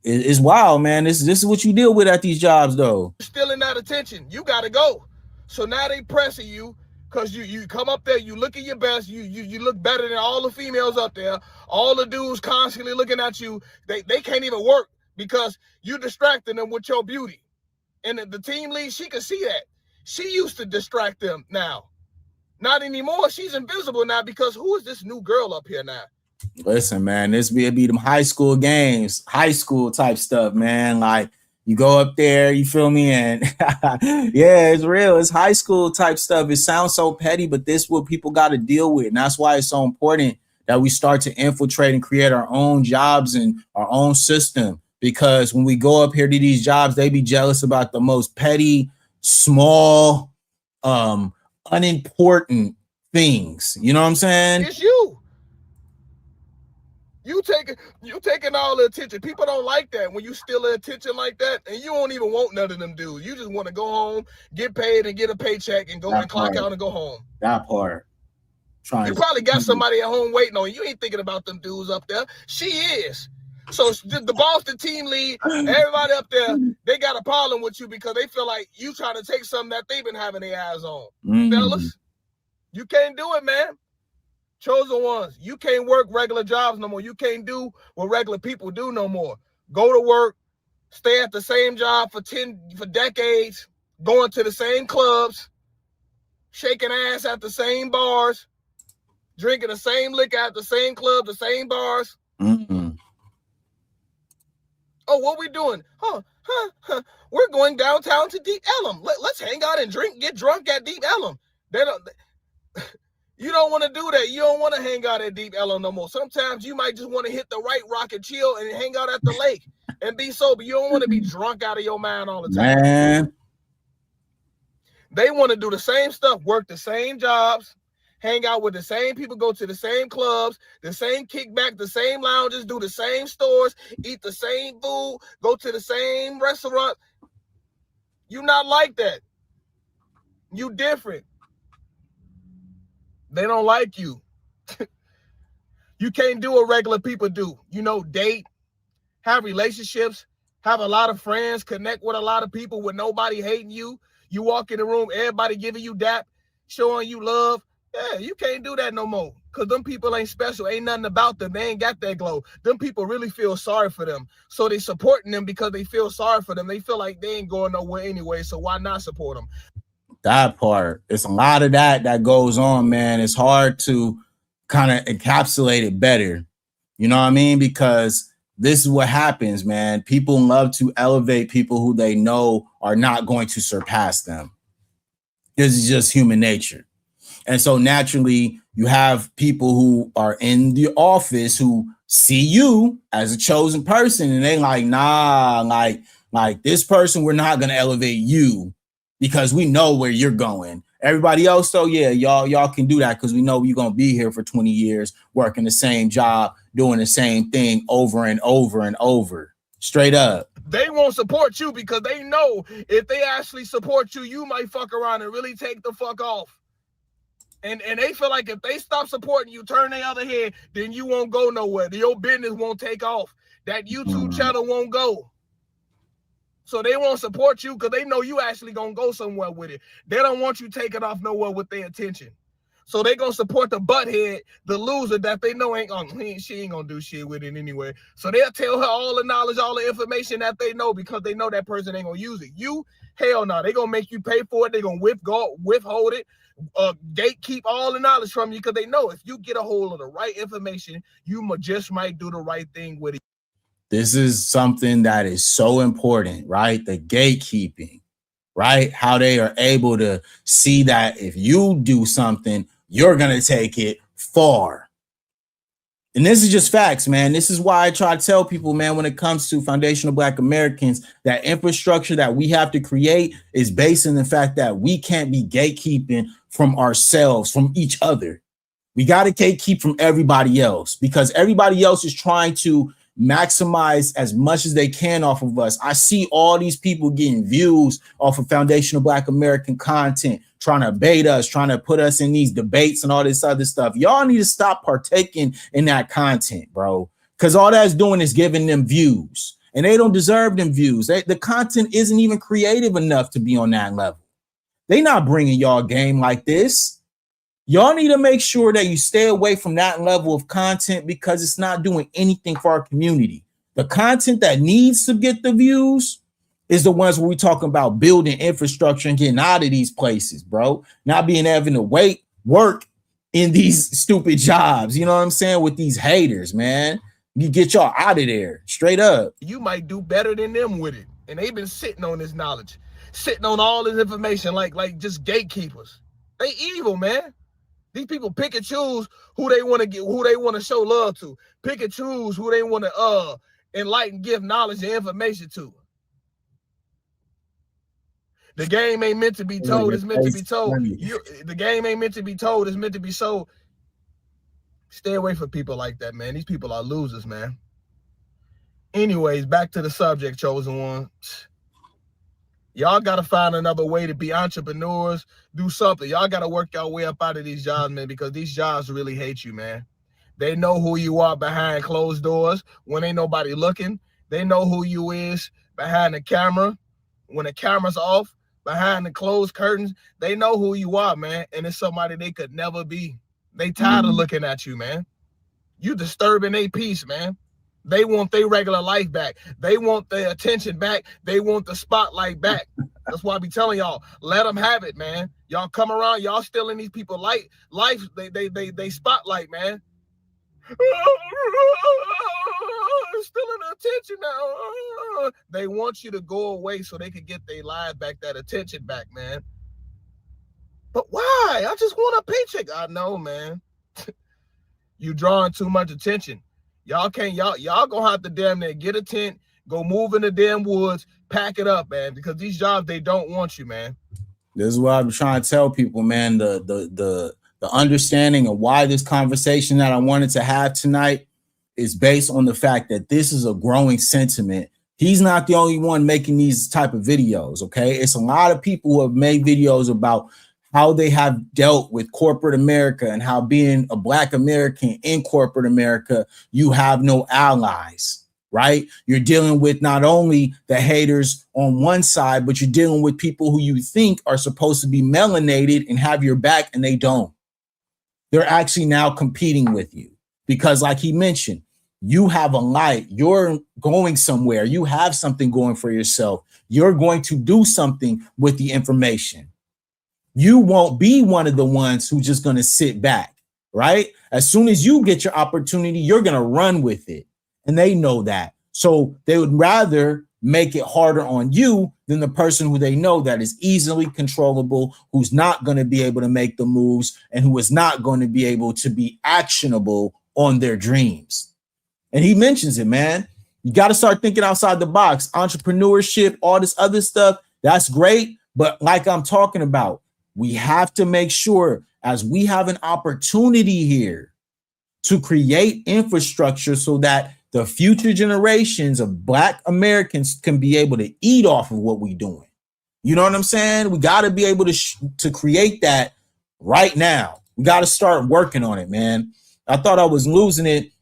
it's wild, man. This is what you deal with at these jobs, though.
Still in that attention. You got to go. So now they pressing you because you come up there, you look at your best, you look better than all the females up there. All the dudes constantly looking at you. They can't even work because you distracting them with your beauty. And the team lead, she can see that. She used to distract them now. Not anymore. She's invisible now because who is this new girl up here now?
Listen, man, this be them high school games, high school type stuff, man. Like you go up there, you feel me? And yeah, it's real. It's high school type stuff. It sounds so petty, but this is what people got to deal with. And that's why it's so important that we start to infiltrate and create our own jobs and our own system. Because when we go up here to these jobs, they be jealous about the most petty, small, unimportant things. You know what I'm saying?
It's you. You taking all the attention. People don't like that when you steal the attention like that, and you don't even want none of them dudes. You just want to go home, get paid, and get a paycheck, and go and clock out and go home.
That part.
You probably got somebody at home waiting on you. You ain't thinking about them dudes up there. She is. So the boss, the team lead, everybody up there, they got a problem with you because they feel like you trying to take something that they've been having their eyes on. Fellas, you can't do it, man. Chosen ones, you can't work regular jobs no more. You can't do what regular people do no more. Go to work, stay at the same job for decades, going to the same clubs, shaking ass at the same bars, drinking the same liquor at the same club, the same bars. Oh, what we doing? We're going downtown to Deep Ellum. Let's hang out and get drunk at Deep Ellum. You don't want to do that. You don't want to hang out at Deep Ellum no more. Sometimes you might just want to hit the right rock and chill and hang out at the lake. and be sober. You don't want to be drunk out of your mind all the time.
Man.
They want to do the same stuff, work the same jobs, hang out with the same people, go to the same clubs, the same kickback, the same lounges, do the same stores, eat the same food, go to the same restaurant. You not like that. You different. They don't like you. You can't do what regular people do. You know, date, have relationships, have a lot of friends, connect with a lot of people with nobody hating you. You walk in the room, everybody giving you dap, showing you love. Yeah, you can't do that no more. Because them people ain't special. Ain't nothing about them. They ain't got that glow. Them people really feel sorry for them. So they supporting them because they feel sorry for them. They feel like they ain't going nowhere anyway. So why not support them?
That part. It's a lot of that goes on, man. It's hard to kind of encapsulate it better. You know what I mean? Because this is what happens, man. People love to elevate people who they know are not going to surpass them. This is just human nature. And so naturally, you have people who are in the office who see you as a chosen person, and they like, nah, like this person, we're not going to elevate you because we know where you're going. Everybody else, so yeah, y'all can do that because we know you're going to be here for 20 years working the same job, doing the same thing over and over and over. Straight up.
They won't support you because they know if they actually support you, you might fuck around and really take the fuck off. And they feel like if they stop supporting you, turn the other head, then you won't go nowhere. Your business won't take off. That YouTube channel won't go. So they won't support you because they know you actually gonna go somewhere with it. They don't want you taking off nowhere with their attention. So they gonna support the butthead, the loser that they know she ain't gonna do shit with it anyway. So they'll tell her all the knowledge, all the information that they know because they know that person ain't gonna use it. You, hell no, they gonna make you pay for it. They gonna withhold it, gatekeep all the knowledge from you because they know if you get a hold of the right information, you just might do the right thing with it.
This is something that is so important, right? The gatekeeping, right? How they are able to see that if you do something, you're going to take it far. And this is just facts, man. This is why I try to tell people, man, when it comes to foundational Black Americans, that infrastructure that we have to create is based on the fact that we can't be gatekeeping from ourselves, from each other. We got to gatekeep from everybody else because everybody else is trying to maximize as much as they can off of us. I see all these people getting views off of foundational Black American content, trying to bait us, trying to put us in these debates and all this other stuff. Y'all need to stop partaking in that content, bro, because all that's doing is giving them views, and they don't deserve them views. The content isn't even creative enough to be on that level. They not bringing y'all game like this. Y'all need to make sure that you stay away from that level of content because it's not doing anything for our community. The content that needs to get the views is the ones where we talking about building infrastructure and getting out of these places, bro. Not being having to work in these stupid jobs. You know what I'm saying? With these haters, man. You get y'all out of there straight up.
You might do better than them with it. And they've been sitting on this knowledge, sitting on all this information like just gatekeepers. They evil, man. These people pick and choose who they want to get, who they want to show love to. Pick and choose who they want to enlighten, give knowledge and information to. The game ain't meant to be told, it's meant to be told. The game ain't meant to be told, it's meant to be sold. Stay away from people like that, man. These people are losers, man. Anyways, back to the subject, chosen one. Y'all got to find another way to be entrepreneurs, do something. Y'all got to work your way up out of these jobs, man, because these jobs really hate you, man. They know who you are behind closed doors when ain't nobody looking. They know who you is behind the camera. When the camera's off, behind the closed curtains, they know who you are, man, and it's somebody they could never be. They tired of looking at you, man. You disturbing their peace, man. They want their regular life back. They want their attention back. They want the spotlight back. That's why I be telling y'all, let them have it, man. Y'all come around, y'all stealing these people life, they spotlight, man. Stealing attention now. They want you to go away so they can get their life back, that attention back, man. But why? I just want a paycheck. I know, man. You drawing too much attention. Y'all gonna have to damn near get a tent, Go move in the damn woods, pack it up, man, because these jobs, they don't want you, man.
This is what I'm trying to tell people, man. The understanding of why this conversation that I wanted to have tonight is based on the fact that this is a growing sentiment. He's not the only one making these type of videos, okay? It's a lot of people who have made videos about how they have dealt with corporate America and how being a Black American in corporate America, you have no allies, right? You're dealing with not only the haters on one side, but you're dealing with people who you think are supposed to be melanated and have your back, and they don't. They're actually now competing with you because, like he mentioned, you have a light, you're going somewhere, you have something going for yourself. You're going to do something with the information. You won't be one of the ones who's just going to sit back, right? As soon as you get your opportunity, you're going to run with it. And they know that. So they would rather make it harder on you than the person who they know that is easily controllable, who's not going to be able to make the moves, and who is not going to be able to be actionable on their dreams. And he mentions it, man. You got to start thinking outside the box. Entrepreneurship, all this other stuff, that's great. But like I'm talking about, we have to make sure, as we have an opportunity here, to create infrastructure so that the future generations of Black Americans can be able to eat off of what we're doing. You know what I'm saying? We got to be able to create that right now. We got to start working on it, man. I thought I was losing it,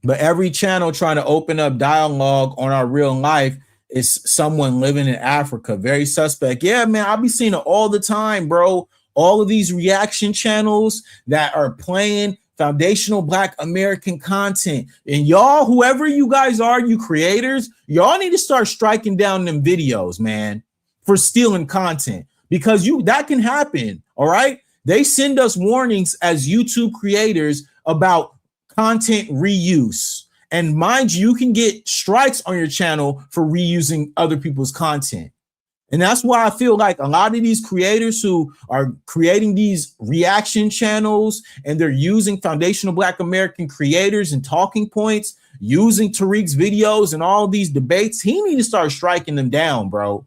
but every channel trying to open up dialogue on our real life is someone living in Africa. Very suspect. Yeah, man, I'll be seeing it all the time, bro. All of these reaction channels that are playing foundational Black American content. And y'all, whoever you guys are, you creators, y'all need to start striking down them videos, man, for stealing content, because that can happen. All right. They send us warnings as YouTube creators about content reuse. And mind you, you can get strikes on your channel for reusing other people's content. And that's why I feel like a lot of these creators who are creating these reaction channels and they're using foundational Black American creators and talking points, using Tariq's videos and all these debates, he need to start striking them down, bro.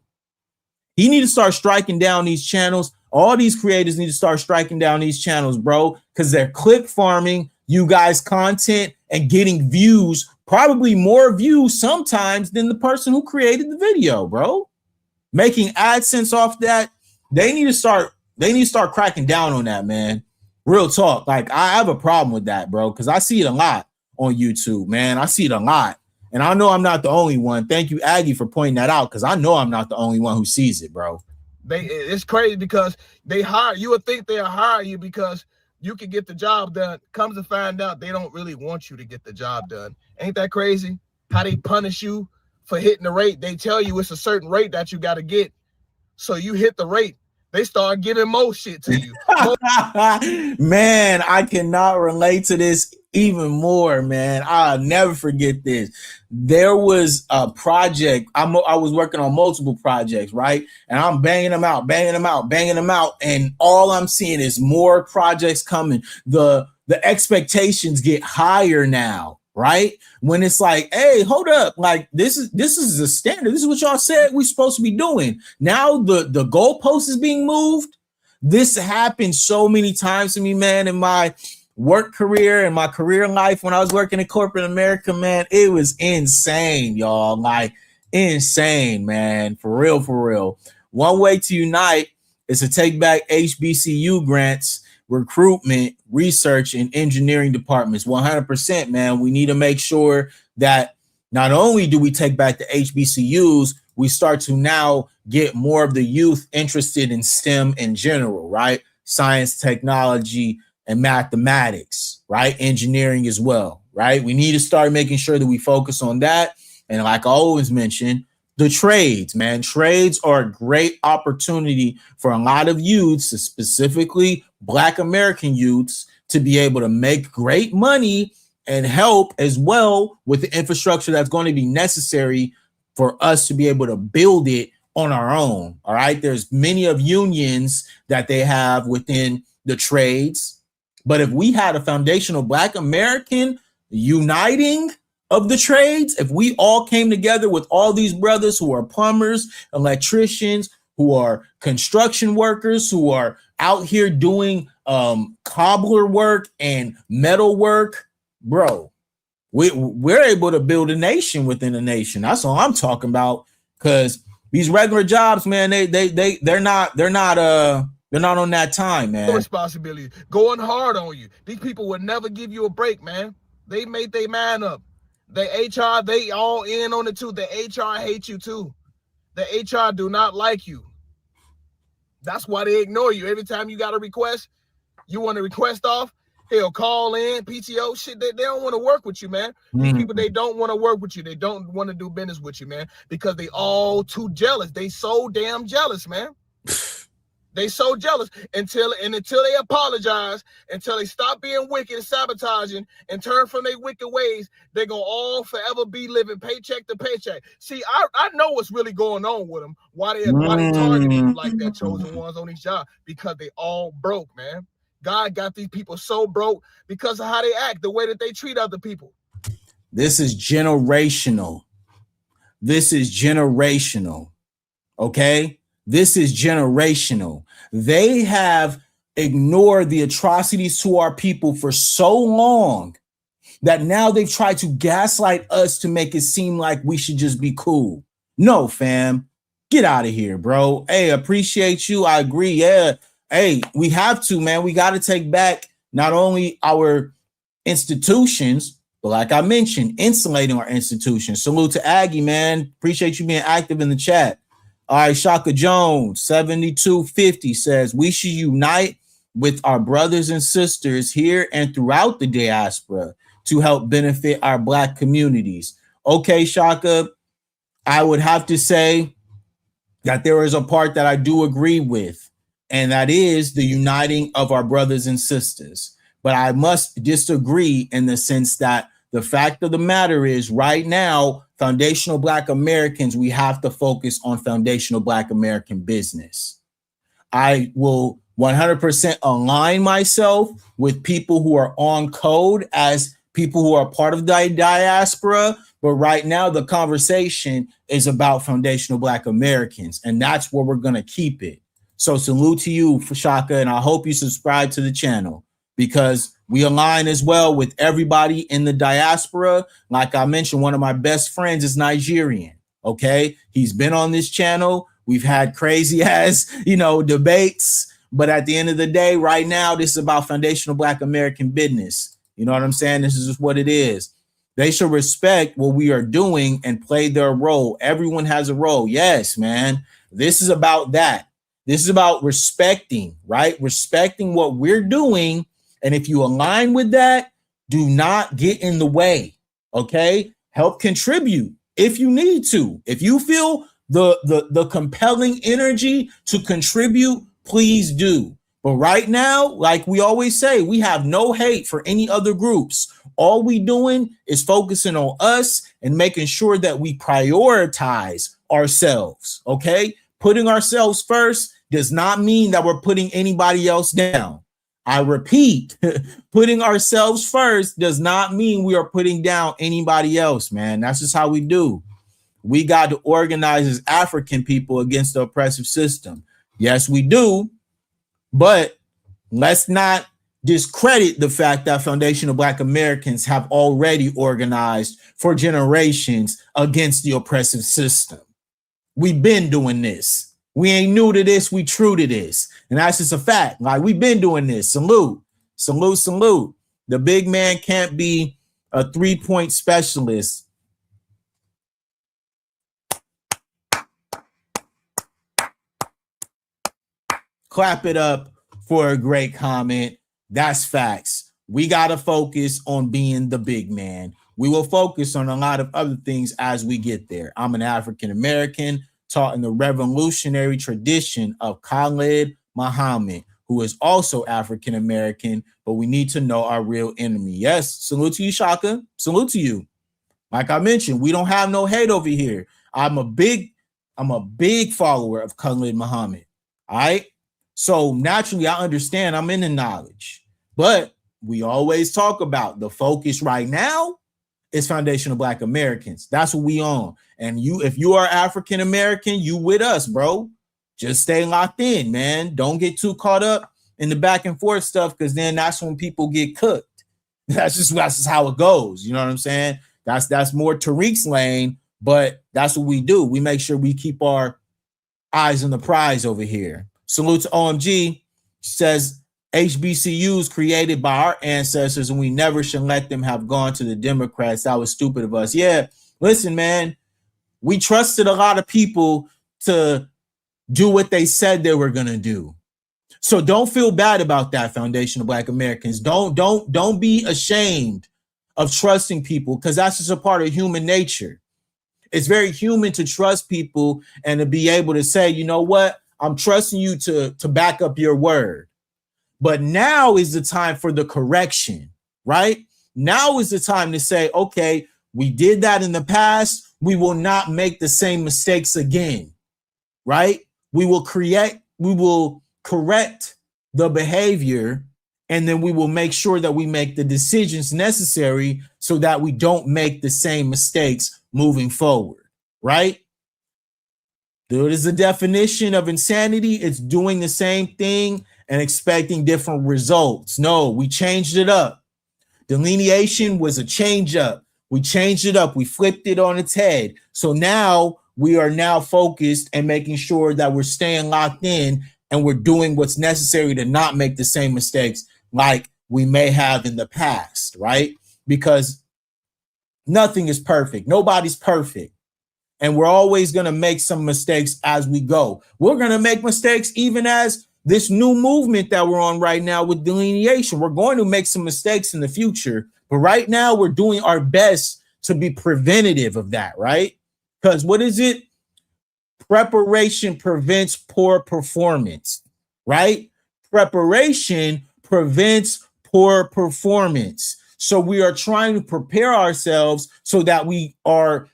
He need to start striking down these channels. All these creators need to start striking down these channels, bro, because they're click farming you guys' content and getting views, probably more views sometimes than the person who created the video, bro. Making AdSense off that. They need to start cracking down on that, man. Real talk. Like, I have a problem with that, bro, because I see it a lot on YouTube, man. I see it a lot. And I know I'm not the only one. Thank you, Aggie, for pointing that out, because I know I'm not the only one who sees it, bro.
It's crazy because they hire you. Would think they'll hire you because you can get the job done. Comes to find out they don't really want you to get the job done. Ain't that crazy? How they punish you for hitting the rate. They tell you it's a certain rate that you got to get. So you hit the rate. They start giving more shit to you.
Man, I cannot relate to this even more, man. I'll never forget this. There was a project. I was working on multiple projects, right? And I'm banging them out. And all I'm seeing is more projects coming. The expectations get higher now, right? When it's like, hey, hold up, like this is the standard. This is what y'all said we're supposed to be doing. Now the goalpost is being moved. This happened so many times to me, man, in my work career and my career life. When I was working in corporate America, man, it was insane, y'all. Like, insane, man. For real. One way to unite is to take back HBCU grants, recruitment, research, and engineering departments. 100%, man. We need to make sure that not only do we take back the HBCUs, we start to now get more of the youth interested in STEM in general, right? Science, technology, and mathematics, right? Engineering as well, right? We need to start making sure that we focus on that. And like I always mention, the trades, man. Trades are a great opportunity for a lot of youths, specifically Black American youths, to be able to make great money and help as well with the infrastructure that's going to be necessary for us to be able to build it on our own. All right. There's many of unions that they have within the trades. But if we had a foundational Black American uniting of the trades, if we all came together with all these brothers who are plumbers, electricians, who are construction workers, who are out here doing cobbler work and metal work, bro, we're able to build a nation within a nation. That's all I'm talking about. Because these regular jobs, man, they're not on that time, man.
Responsibility going hard on you. These people would never give you a break, man. They made their mind up. The HR, they all in on it too. The HR hate you too. The HR do not like you. That's why they ignore you. Every time you got a request, you want to request off, he'll call in, PTO, shit. They don't want to work with you, man. These people, they don't want to work with you. They don't want to do business with you, man, because they all too jealous. They so damn jealous, man. They so jealous until they apologize, until they stop being wicked and sabotaging and turn from their wicked ways, they're going to all forever be living paycheck to paycheck. See, I know what's really going on with them. Why they targeting you like that, chosen ones on these jobs? Because they all broke, man. God got these people so broke because of how they act, the way that they treat other people.
This is generational. This is generational. Okay? This is generational. They have ignored the atrocities to our people for so long that now they've tried to gaslight us to make it seem like we should just be cool. No, fam. Get out of here, bro. Hey, appreciate you. I agree. Yeah. Hey, we have to, man. We got to take back not only our institutions, but like I mentioned, insulating our institutions. Salute to Aggie, man. Appreciate you being active in the chat. All right, Shaka Jones, 7250 says, we should unite with our brothers and sisters here and throughout the diaspora to help benefit our Black communities. Okay, Shaka, I would have to say that there is a part that I do agree with, and that is the uniting of our brothers and sisters. But I must disagree in the sense that the fact of the matter is right now, foundational Black Americans, we have to focus on foundational Black American business. I will 100% align myself with people who are on code as people who are part of the diaspora. But right now, the conversation is about foundational Black Americans, and that's where we're going to keep it. So salute to you, Shaka, and I hope you subscribe to the channel because we align as well with everybody in the diaspora. Like I mentioned, one of my best friends is Nigerian. Okay. He's been on this channel. We've had crazy ass, debates. But at the end of the day, right now, this is about foundational Black American business. You know what I'm saying? This is just what it is. They should respect what we are doing and play their role. Everyone has a role. Yes, man. This is about that. This is about respecting, right? Respecting what we're doing. And if you align with that, do not get in the way, okay? Help contribute if you need to. If you feel the compelling energy to contribute, please do. But right now, like we always say, we have no hate for any other groups. All we doing is focusing on us and making sure that we prioritize ourselves, okay? Putting ourselves first does not mean that we're putting anybody else down. I repeat, putting ourselves first does not mean we are putting down anybody else, man. That's just how we do. We got to organize as African people against the oppressive system. Yes, we do. But let's not discredit the fact that foundational Black Americans have already organized for generations against the oppressive system. We've been doing this. We ain't new to this. We true to this. And that's just a fact. Like, we've been doing this. Salute, salute, salute. The big man can't be a 3-point specialist. Clap it up for a great comment. That's facts. We got to focus on being the big man. We will focus on a lot of other things as we get there. I'm an African American taught in the revolutionary tradition of Khalid Muhammad, who is also African American, but we need to know our real enemy. Yes, salute to you, Shaka. Salute to you. Like I mentioned, we don't have no hate over here. I'm a big follower of Khalid Muhammad. All right. So naturally, I understand I'm in the knowledge, but we always talk about the focus right now is Foundational Black Americans. That's what we on. And if you are African American, you with us, bro. Just stay locked in, man. Don't get too caught up in the back and forth stuff, because then that's when people get cooked. That's just how it goes. You know what I'm saying? That's more Tariq's lane, but that's what we do. We make sure we keep our eyes on the prize over here. Salute to OMG. Says HBCUs created by our ancestors, and we never should let them have gone to the Democrats. That was stupid of us. Yeah, listen, man. We trusted a lot of people to do what they said they were gonna do. So don't feel bad about that, Foundational Black Americans. Don't be ashamed of trusting people, because that's just a part of human nature. It's very human to trust people and to be able to say, you know what, I'm trusting you to back up your word. But now is the time for the correction, right? Now is the time to say, okay, we did that in the past. We will not make the same mistakes again, right? We will correct the behavior, and then we will make sure that we make the decisions necessary so that we don't make the same mistakes moving forward, right? There is a definition of insanity. It's doing the same thing and expecting different results. No, we changed it up. Delineation was a change up. We changed it up. We flipped it on its head. So now we are now focused and making sure that we're staying locked in and we're doing what's necessary to not make the same mistakes like we may have in the past, right? Because nothing is perfect. Nobody's perfect. And we're always going to make some mistakes as we go. We're going to make mistakes even as this new movement that we're on right now with delineation. We're going to make some mistakes in the future. But right now, we're doing our best to be preventative of that, right? Because what is it? Preparation prevents poor performance, right? Preparation prevents poor performance. So we are trying to prepare ourselves so that we are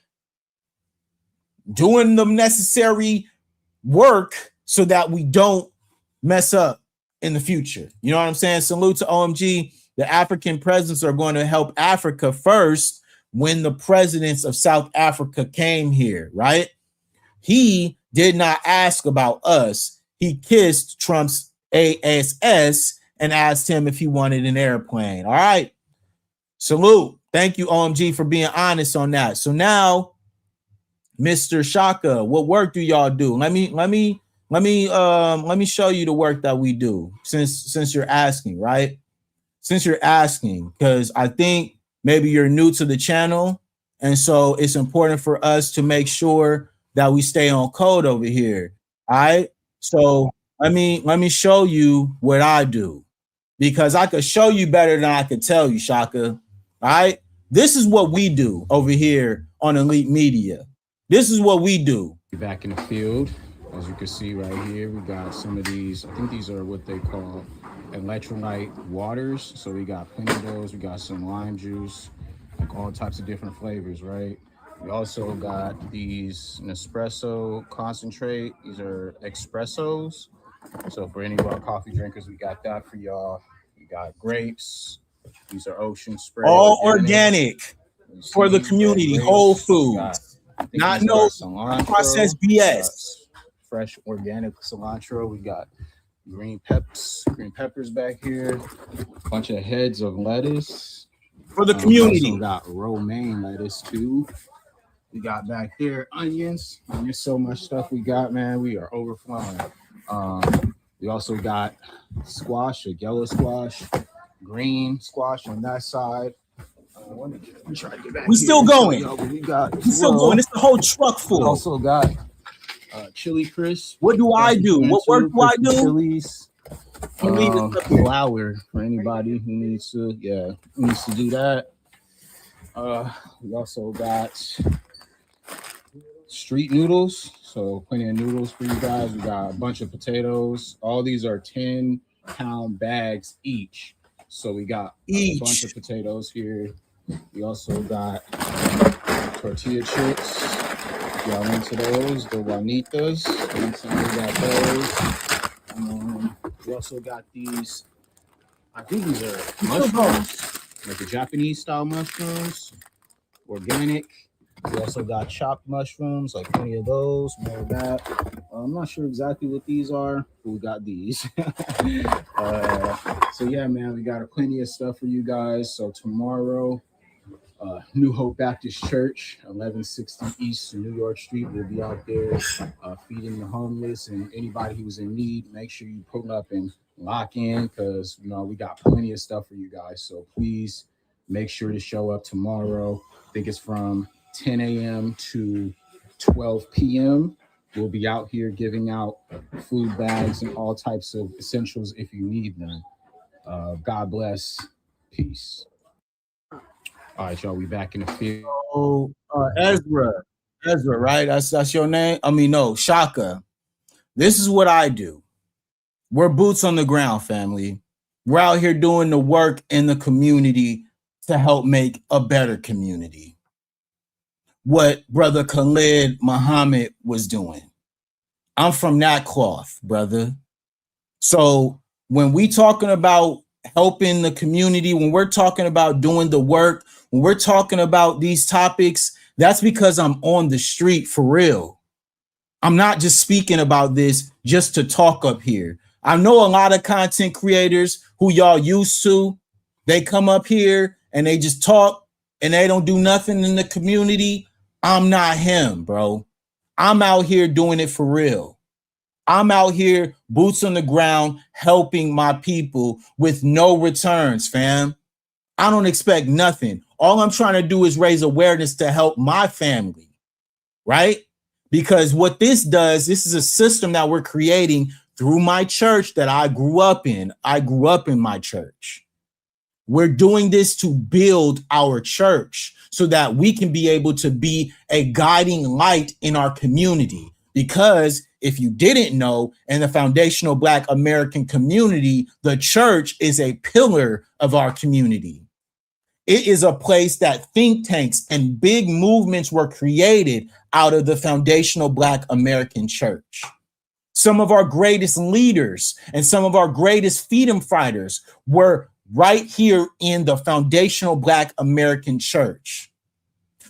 doing the necessary work so that we don't mess up in the future. You know what I'm saying? Salute to OMG. The African presidents are going to help Africa first. When the presidents of South Africa came here, right? He did not ask about us. He kissed Trump's ASS and asked him if he wanted an airplane. All right. Salute. Thank you, OMG, for being honest on that. So now, Mr. Shaka, what work do y'all do? Let me show you the work that we do since you're asking, right? Since you're asking, because I think maybe you're new to the channel, and so it's important for us to make sure that we stay on code over here. All right. So let me show you what I do, because I could show you better than I could tell you, Shaka. All right. This is what we do over here on Elite Media. This is what we do.
Back in the field, as you can see right here, we got some of these. I think these are what they call electrolyte waters. So we got plenty of those. We got some lime juice, like all types of different flavors, right? We also got these Nespresso concentrate. These are espressos. So for any of our coffee drinkers, we got that for y'all. We got grapes. These are ocean spray.
All organic for the community, whole foods. Not no processed BS.
Fresh organic cilantro. We got green peppers back here. A bunch of heads of lettuce
for the community.
We also got romaine lettuce too. We got back there onions. And there's so much stuff we got, man. We are overflowing. We also got squash, a yellow squash, green squash on that side. Let me try to get back.
We still going.
We
still going. It's the whole truck full.
We also got chili crisp.
What do I do? What work do I do?
Chilies. Flour for anybody who needs to do that. We also got street noodles, so plenty of noodles for you guys. We got a bunch of potatoes. All these are 10-pound bags each, so we got a bunch of potatoes here. We also got tortilla chips. Y'all into those, the Juanitas. We got those. We also got these. I think these are mushrooms, like the Japanese style mushrooms. organic. We also got chopped mushrooms, like plenty of those, more of that. I'm not sure exactly what these are, but we got these. So yeah, man, we got plenty of stuff for you guys. So tomorrow, New Hope Baptist Church, 1160 East New York Street. We'll be out there feeding the homeless and anybody who's in need. Make sure you pull up and lock in because, you know, we got plenty of stuff for you guys. So please make sure to show up tomorrow. I think it's from 10 a.m. to 12 p.m. We'll be out here giving out food bags and all types of essentials if you need them. God bless. Peace. All right, y'all. We back in the field.
Oh, Ezra, right? That's your name. I mean, no, Shaka. This is what I do. We're boots on the ground, family. We're out here doing the work in the community to help make a better community. What brother Khalid Muhammad was doing. I'm from that cloth, brother. So when we talking about helping the community, when we're talking about doing the work, when we're talking about these topics, that's because I'm on the street for real. I'm not just speaking about this just to talk up here. I know a lot of content creators who y'all used to, they come up here and they just talk and they don't do nothing in the community. I'm not him, bro. I'm out here doing it for real. I'm out here, boots on the ground, helping my people with no returns, fam. I don't expect nothing. All I'm trying to do is raise awareness to help my family, right? Because what this does, this is a system that we're creating through my church that I grew up in. I grew up in my church. We're doing this to build our church so that we can be able to be a guiding light in our community. Because if you didn't know, in the foundational Black American community, the church is a pillar of our community. It is a place that think tanks and big movements were created out of the foundational Black American church. Some of our greatest leaders and some of our greatest freedom fighters were right here in the foundational Black American church.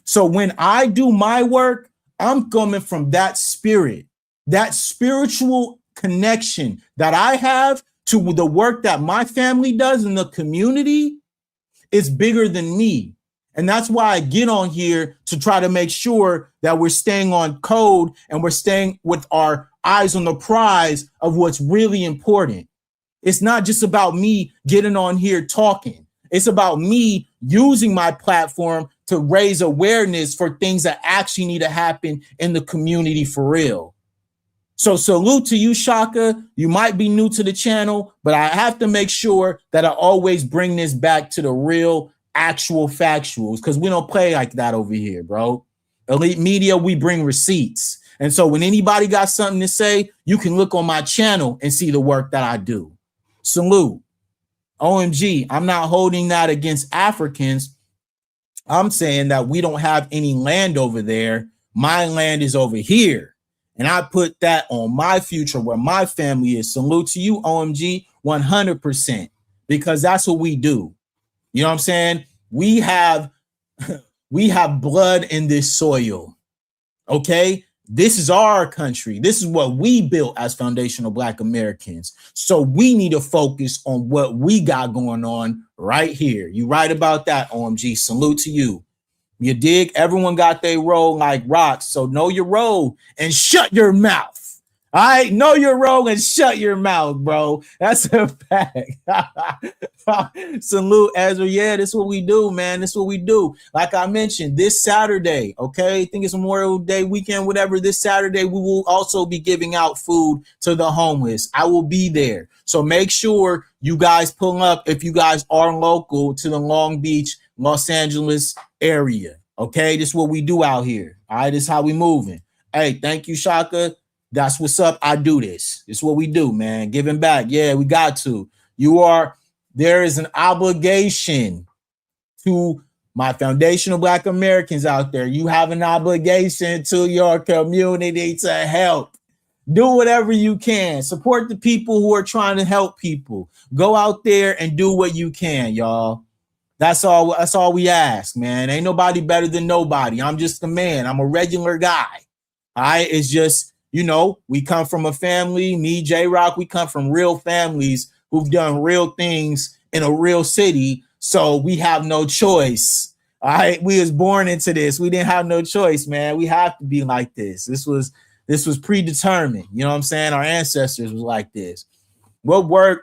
So when I do my work, I'm coming from that spirit, that spiritual connection that I have to the work that my family does in the community is bigger than me. And that's why I get on here to try to make sure that we're staying on code and we're staying with our eyes on the prize of what's really important. It's not just about me getting on here talking. It's about me using my platform to raise awareness for things that actually need to happen in the community for real. So salute to you, Shaka. You might be new to the channel, but I have to make sure that I always bring this back to the real, actual factuals, because we don't play like that over here, bro. Elite Media, we bring receipts. And so when anybody got something to say, you can look on my channel and see the work that I do. Salute. OMG, I'm not holding that against Africans. I'm saying that we don't have any land over there. My land is over here. And I put that on my future where my family is. Salute to you, OMG, 100%. Because that's what we do. You know what I'm saying? We have blood in this soil. Okay? This is our country. This is what we built as foundational Black Americans. So we need to focus on what we got going on right here. You right about that, OMG. Salute to you. You dig? Everyone got their role like rocks. So know your role and shut your mouth. All right? Know your role and shut your mouth, bro. That's a fact. Salute, Ezra. Yeah, this is what we do, man. This is what we do. Like I mentioned, this Saturday, okay? I think it's Memorial Day weekend, whatever. This Saturday, we will also be giving out food to the homeless. I will be there. So make sure you guys pull up if you guys are local to the Long Beach, Los Angeles area. Okay, this is what we do out here. All right, this is how we moving. Hey, thank you, Shaka. That's what's up. I do this. It's what we do, man. Giving back. Yeah, we got to. There is an obligation to my foundational Black Americans out there. You have an obligation to your community to help. Do whatever you can. Support the people who are trying to help people. Go out there and do what you can, y'all. That's all we ask, man. Ain't nobody better than nobody. I'm just a man. I'm a regular guy. All right. It's just, you know, we come from a family, me, J-Rock, we come from real families who've done real things in a real city. So we have no choice. All right. We was born into this. We didn't have no choice, man. We have to be like this. This was predetermined. You know what I'm saying? Our ancestors was like this. What work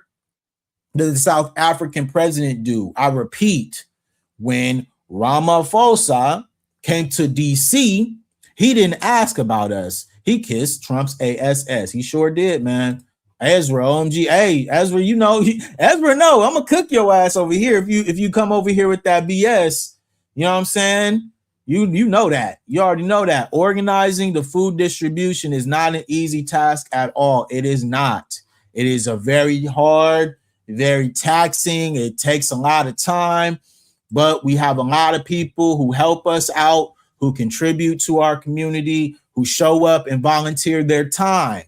did the South African president do? I repeat, when Ramaphosa came to DC, he didn't ask about us. He kissed Trump's ass. He sure did, man. Ezra, OMG. Hey, Ezra, you know, Ezra, no, I'm gonna cook your ass over here if you come over here with that BS. You know what I'm saying? You know that. You already know that. Organizing the food distribution is not an easy task at all. It is not. It is a very hard, very taxing. It takes a lot of time, but we have a lot of people who help us out, who contribute to our community, who show up and volunteer their time.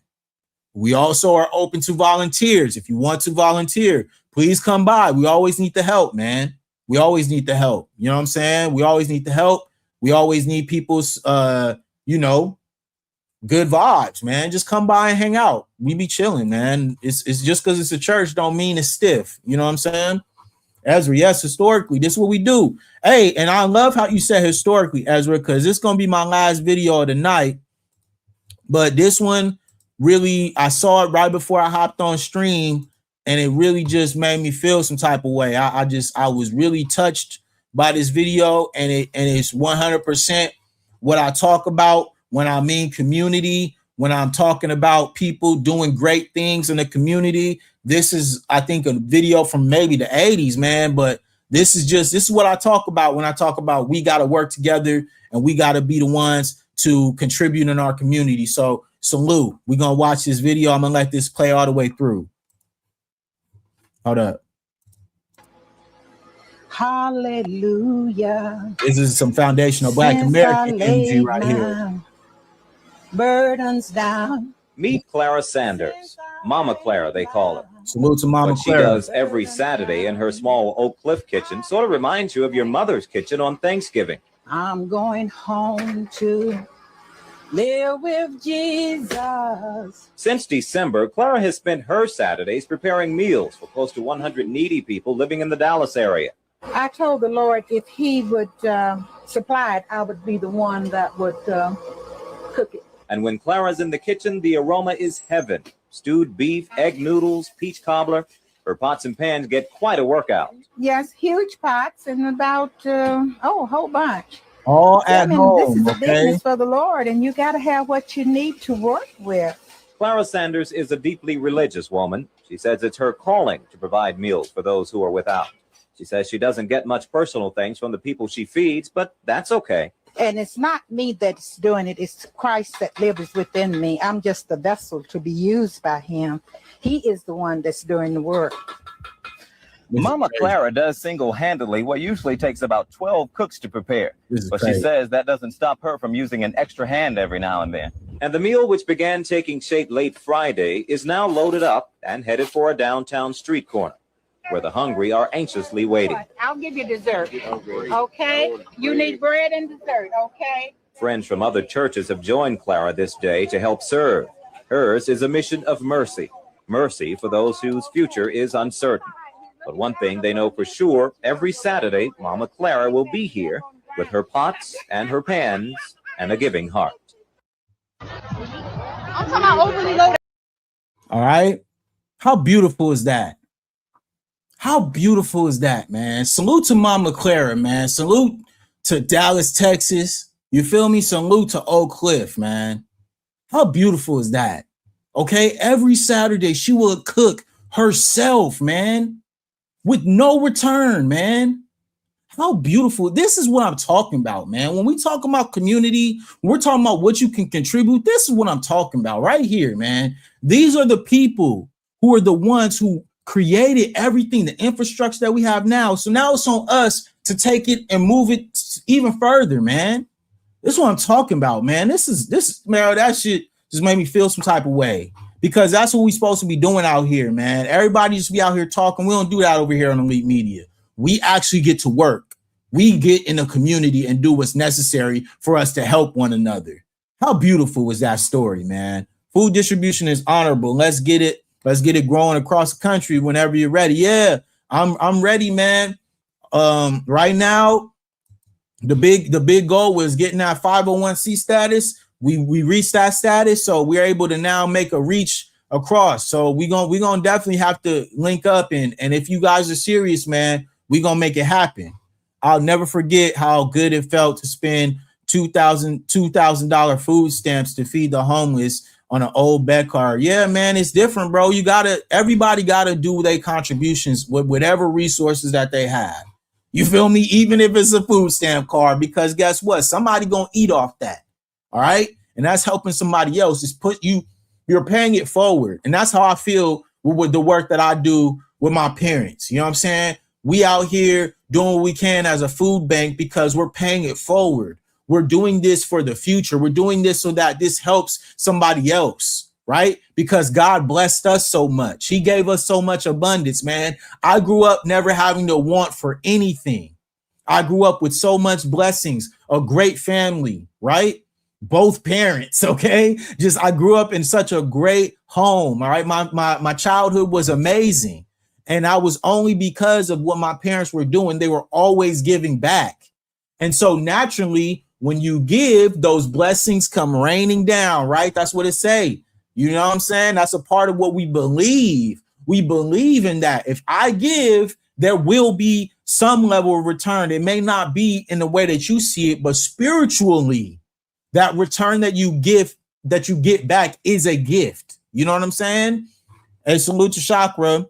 We also are open to volunteers. If you want to volunteer, please come by. We always need the help, man. We always need the help. You know what I'm saying? We always need the help. We always need people's, you know, good vibes, man. Just come by and hang out. We be chilling, man. It's just because it's a church don't mean it's stiff. You know what I'm saying? Ezra, yes, historically, this is what we do. Hey, and I love how you said historically, Ezra, because this is going to be my last video of the night. But this one, really, I saw it right before I hopped on stream, and it really just made me feel some type of way. I was really touched by this video, and it's 100% what I talk about when I mean community, when I'm talking about people doing great things in the community. This is, I think, a video from maybe the 80s, man, but this is what I talk about when I talk about we got to work together and we got to be the ones to contribute in our community. So salute. We're going to watch this video. I'm going to let this play all the way through. Hold up.
Hallelujah.
This is some foundational Black American energy right here.
Burdens down.
Meet Clara Sanders, Mama Clara, they call her.
Salute to Mama
What she
Clara.
does every Saturday in her small Oak Cliff kitchen sort of reminds you of your mother's kitchen on Thanksgiving.
I'm going home to live with Jesus.
Since December, Clara has spent her Saturdays preparing meals for close to 100 needy people living in the Dallas area.
I told the Lord if he would supply it, I would be the one that would cook it.
And when Clara's in the kitchen, the aroma is heaven. Stewed beef, egg noodles, peach cobbler. Her pots and pans get quite a workout.
Yes, huge pots and about, a whole bunch.
All at home,
this is a
okay?
business for the Lord, and you got to have what you need to work with.
Clara Sanders is a deeply religious woman. She says it's her calling to provide meals for those who are without. She says she doesn't get much personal things from the people she feeds, but that's okay.
And it's not me that's doing it. It's Christ that lives within me. I'm just the vessel to be used by him. He is the one that's doing the work.
Mama Clara does single-handedly what usually takes about 12 cooks to prepare. But she says that doesn't stop her from using an extra hand every now and then.
And the meal, which began taking shape late Friday, is now loaded up and headed for a downtown street corner, where the hungry are anxiously waiting.
I'll give you dessert. Okay? You need bread and dessert, okay?
Friends from other churches have joined Clara this day to help serve. Hers is a mission of mercy. Mercy for those whose future is uncertain. But one thing they know for sure, every Saturday, Mama Clara will be here with her pots and her pans and a giving heart.
I'm talking about overly loaded.
All right. How beautiful is that? How beautiful is that, man? Salute to Mama Clara, man. Salute to Dallas, Texas. You feel me? Salute to Oak Cliff, man. How beautiful is that? Okay. Every Saturday, she will cook herself, man, with no return, man. How beautiful. This is what I'm talking about, man. When we talk about community, we're talking about what you can contribute. This is what I'm talking about right here, man. These are the people who are the ones who created everything, the infrastructure that we have now. So now it's on us to take it and move it even further, man. This is what I'm talking about, man. This man, that shit just made me feel some type of way. Because that's what we're supposed to be doing out here, man. Everybody just be out here talking. We don't do that over here on Elite Media. we actually get to work. We get in the community and do what's necessary for us to help one another. How beautiful was that story, man? Food distribution is honorable. Let's get it. Let's get it growing across the country whenever you're ready. Yeah, I'm ready, man. Right now, the big goal was getting that 501c status. We reached that status, so we're able to now make a reach across. So we're gonna definitely have to link up, and if you guys are serious, man, we're gonna make it happen. I'll never forget how good it felt to spend $2,000 food stamps to feed the homeless on an old bed card. Yeah, man, it's different, bro. Everybody gotta do their contributions with whatever resources that they have. You feel me? Even if it's a food stamp card, because guess what? Somebody gonna eat off that. All right. And that's helping somebody else. You're paying it forward. And that's how I feel with the work that I do with my parents. You know what I'm saying? We out here doing what we can as a food bank because we're paying it forward. We're doing this for the future. We're doing this so that this helps somebody else, right? Because God blessed us so much. He gave us so much abundance, man. I grew up never having to want for anything. I grew up with so much blessings, a great family, right? Both parents, okay? I grew up in such a great home, all right? My childhood was amazing. And I was only because of what my parents were doing. They were always giving back. And so naturally, when you give, those blessings come raining down, right? That's what it say. You know what I'm saying? That's a part of what we believe. We believe in that. If I give, there will be some level of return. It may not be in the way that you see it, but spiritually, that return that you get back is a gift. You know what I'm saying? Hey, salute to Shaka.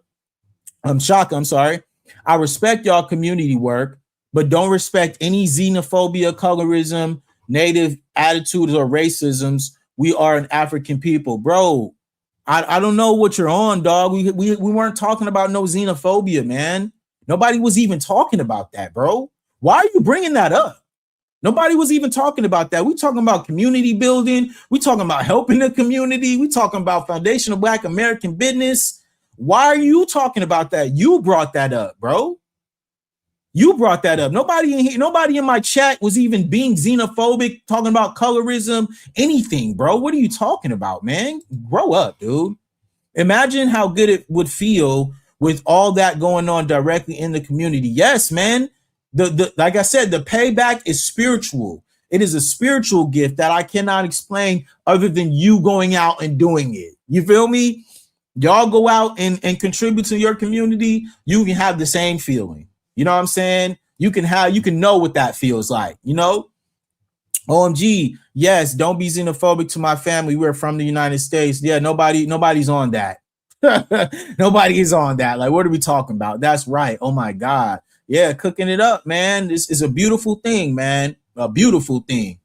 I'm sorry. I respect y'all community work, but don't respect any xenophobia, colorism, native attitudes, or racisms. We are an African people, bro. I don't know what you're on, dog. We weren't talking about no xenophobia, man. Nobody was even talking about that, bro. Why are you bringing that up? Nobody was even talking about that. We talking about community building. We talking about helping the community. We talking about foundational Black American business. Why are you talking about that? You brought that up, bro. You brought that up. Nobody in my chat was even being xenophobic, talking about colorism, anything, bro. What are you talking about, man? Grow up, dude. Imagine how good it would feel with all that going on directly in the community. Yes, man. Like I said, the payback is spiritual. It is a spiritual gift that I cannot explain other than you going out and doing it. You feel me? Y'all go out and contribute to your community. You can have the same feeling. You know what I'm saying? You can know what that feels like, you know? OMG, yes, don't be xenophobic to my family. We're from the United States. Yeah, nobody's on that. Nobody is on that. Like, what are we talking about? That's right. Oh my God. Yeah, cooking it up, man. This is a beautiful thing, man. A beautiful thing.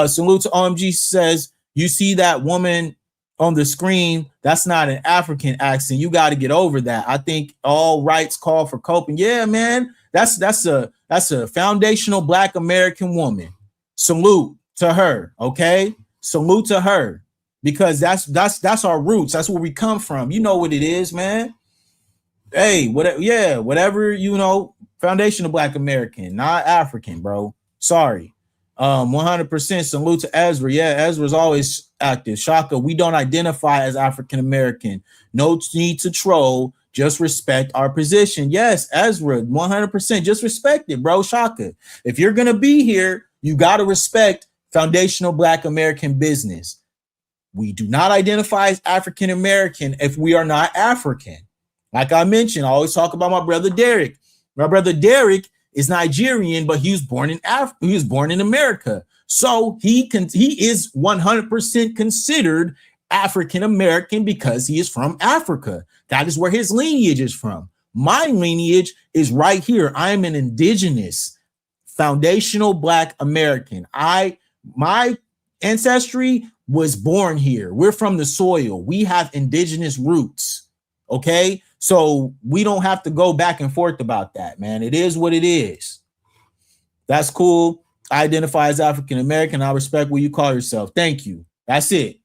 Salute to OMG says, you see that woman on the screen, that's not an African accent. You got to get over that. I think all rights call for coping. Yeah, man. That's a foundational Black American woman. Salute to her, okay? Salute to her, because that's our roots. That's where we come from. You know what it is, man. Hey, whatever, you know, foundational Black American, not African, bro. Sorry. 100% salute to Ezra. Yeah, Ezra's always active. Shaka, we don't identify as African American. No need to troll. Just respect our position. Yes, Ezra, 100%. Just respect it, bro. Shaka, if you're gonna be here, you gotta respect foundational Black American business. We do not identify as African American if we are not African. Like I mentioned, I always talk about my brother Derek. My brother Derek is Nigerian, but he was born in Africa. He was born in America. So he is 100% considered African American because he is from Africa. That is where his lineage is from. My lineage is right here. I am an indigenous, foundational Black American. My ancestry was born here. We're from the soil. We have indigenous roots. Okay. So we don't have to go back and forth about that, man. It is what it is. That's cool. I identify as African American. I respect what you call yourself. Thank you. That's it.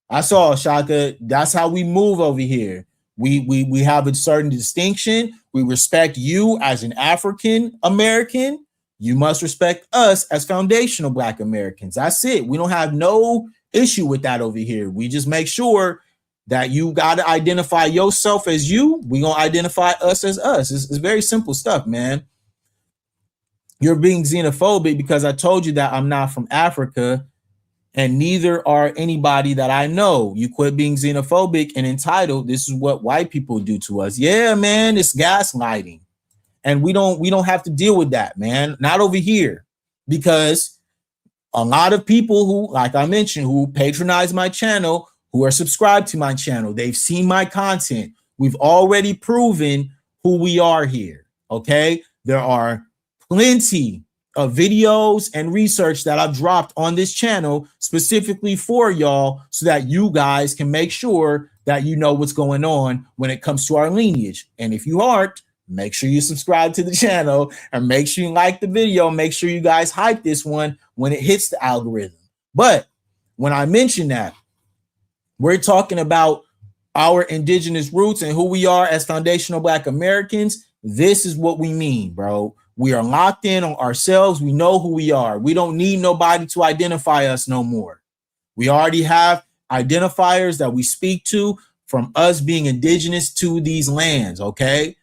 That's all, Shaka. That's how we move over here. We have a certain distinction. We respect you as an African American. You must respect us as foundational Black Americans. That's it. We don't have no issue with that over here. We just make sure that you got to identify yourself as you. We gonna identify us as us. It's very simple stuff, man. You're being xenophobic because I told you that I'm not from Africa, and neither are anybody that I know. You quit being xenophobic and entitled. This is what white people do to us. Yeah, man, it's gaslighting. And we don't have to deal with that, man. Not over here. Because a lot of people who, like I mentioned, who patronize my channel, who are subscribed to my channel, they've seen my content. We've already proven who we are here. Okay. There are plenty of videos and research that I've dropped on this channel specifically for y'all so that you guys can make sure that you know what's going on when it comes to our lineage. And if you aren't, make sure you subscribe to the channel and make sure you like the video. Make sure you guys hype this one when it hits the algorithm. But when I mention that, we're talking about our indigenous roots and who we are as foundational Black Americans. This is what we mean, bro. We are locked in on ourselves. We know who we are. We don't need nobody to identify us no more. We already have identifiers that we speak to from us being indigenous to these lands, okay?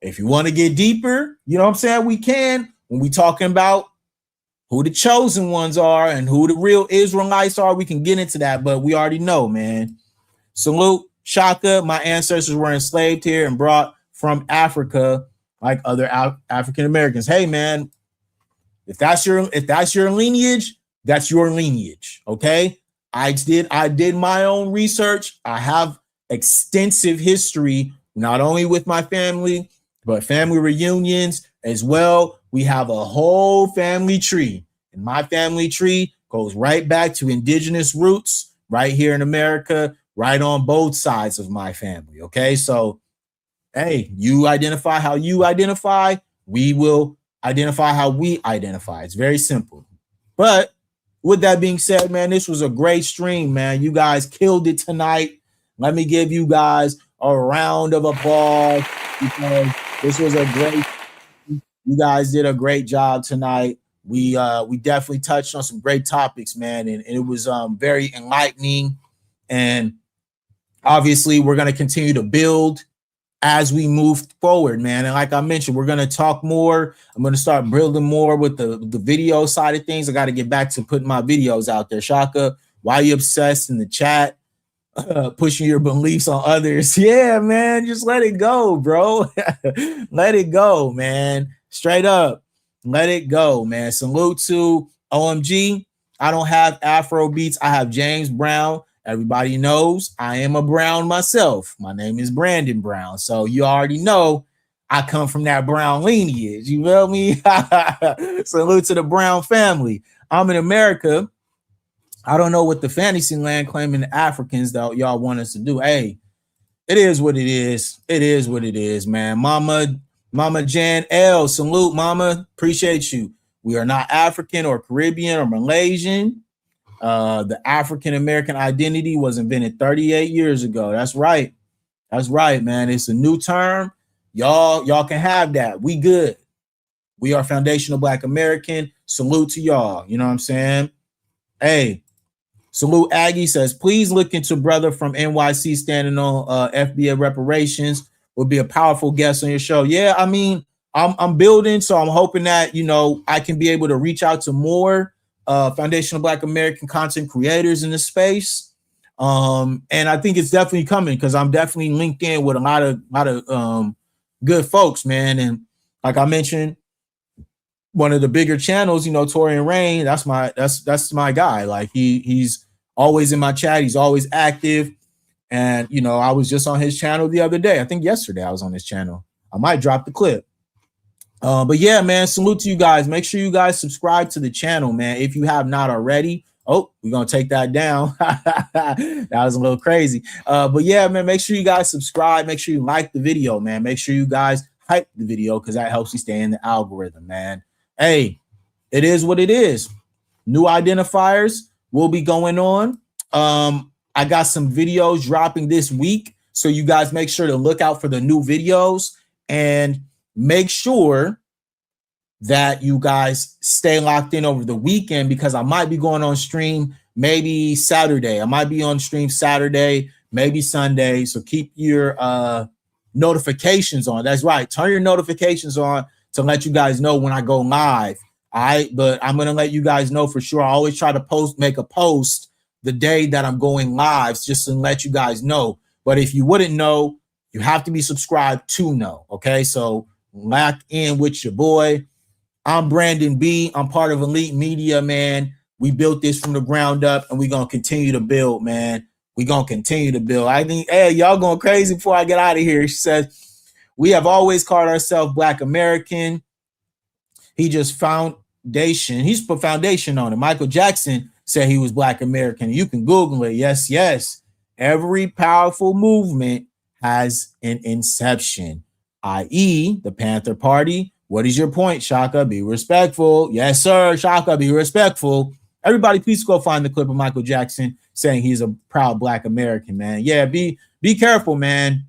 If you want to get deeper, you know what I'm saying? We can. When we talking about who the chosen ones are and who the real Israelites are, we can get into that, but we already know, man. Salute, Shaka. My ancestors were enslaved here and brought from Africa like other African Americans. Hey, man, if that's your lineage, that's your lineage, okay? I did my own research. I have extensive history, not only with my family, but family reunions as well. We have a whole family tree, and my family tree goes right back to indigenous roots right here in America, right on both sides of my family. Okay, so hey, you identify how you identify, we will identify how we identify. It's very simple. But with that being said, man, this was a great stream, man. You guys killed it tonight. Let me give you guys a round of applause because this was a great, you guys did a great job tonight. We definitely touched on some great topics, man, and it was very enlightening. And obviously, we're going to continue to build as we move forward, man. And like I mentioned, we're going to talk more. I'm going to start building more with the video side of things. I got to get back to putting my videos out there. Shaka, why are you obsessed in the chat? Pushing your beliefs on others. Yeah, man, just let it go, bro. Let it go, man. Straight up. Let it go, man. Salute to OMG. I don't have Afro beats. I have James Brown. Everybody knows I am a Brown myself. My name is Brandon Brown. So you already know I come from that Brown lineage. You feel me? Salute to the Brown family. I'm in America. I don't know what the fantasy land claiming the Africans that y'all want us to do. Hey, it is what it is. It is what it is, man. Mama Jan L, salute, mama. Appreciate you. We are not African or Caribbean or Malaysian. The African American identity was invented 38 years ago. That's right. That's right, man. It's a new term. Y'all can have that. We good. We are foundational Black American. Salute to y'all. You know what I'm saying? Hey, salute Aggie says, please look into brother from NYC standing on FBA reparations. Would be a powerful guest on your show. Yeah, I mean, I'm building, so I'm hoping that, you know, I can be able to reach out to more foundational Black American content creators in this space. And I think it's definitely coming because I'm definitely linked in with a lot of good folks, man. And like I mentioned, one of the bigger channels, you know, Torian Rain, that's my guy. Like he's always in my chat. He's always active. And, you know, I was just on his channel the other day. I think yesterday I was on his channel. I might drop the clip. But yeah, man, salute to you guys. Make sure you guys subscribe to the channel, man, if you have not already. Oh, we're going to take that down. That was a little crazy. But yeah, man, make sure you guys subscribe. Make sure you like the video, man. Make sure you guys hype the video because that helps you stay in the algorithm, man. Hey, it is what it is. New identifiers will be going on. I got some videos dropping this week. So you guys make sure to look out for the new videos and make sure that you guys stay locked in over the weekend, because I might be going on stream maybe Saturday. I might be on stream Saturday, maybe Sunday. So keep your notifications on. That's right. Turn your notifications on to let you guys know when I go live. All right. But I'm going to let you guys know for sure. I always try to make a post the day that I'm going live, just to let you guys know. But if you wouldn't know, you have to be subscribed to know. Okay. So lock in with your boy. I'm Brandon B. I'm part of Elite Media, man. We built this from the ground up, and we're going to continue to build, man. We're going to continue to build. I think, hey, y'all going crazy before I get out of here. She says, we have always called ourselves Black American. He just foundation. He's put foundation on it. Michael Jackson said he was Black American. You can Google it. Yes, yes. Every powerful movement has an inception, i.e. the Panther Party. What is your point, Shaka? Be respectful. Yes, sir. Shaka, be respectful. Everybody, please go find the clip of Michael Jackson saying he's a proud Black American, man. Yeah, be careful, man.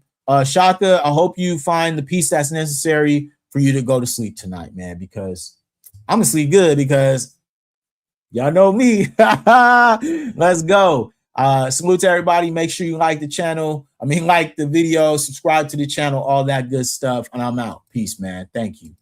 Shaka, I hope you find the peace that's necessary for you to go to sleep tonight, man, because I'm going to sleep good, because y'all know me. Let's go. Salute to everybody. Make sure you like the channel. Like the video, subscribe to the channel, all that good stuff. And I'm out. Peace, man. Thank you.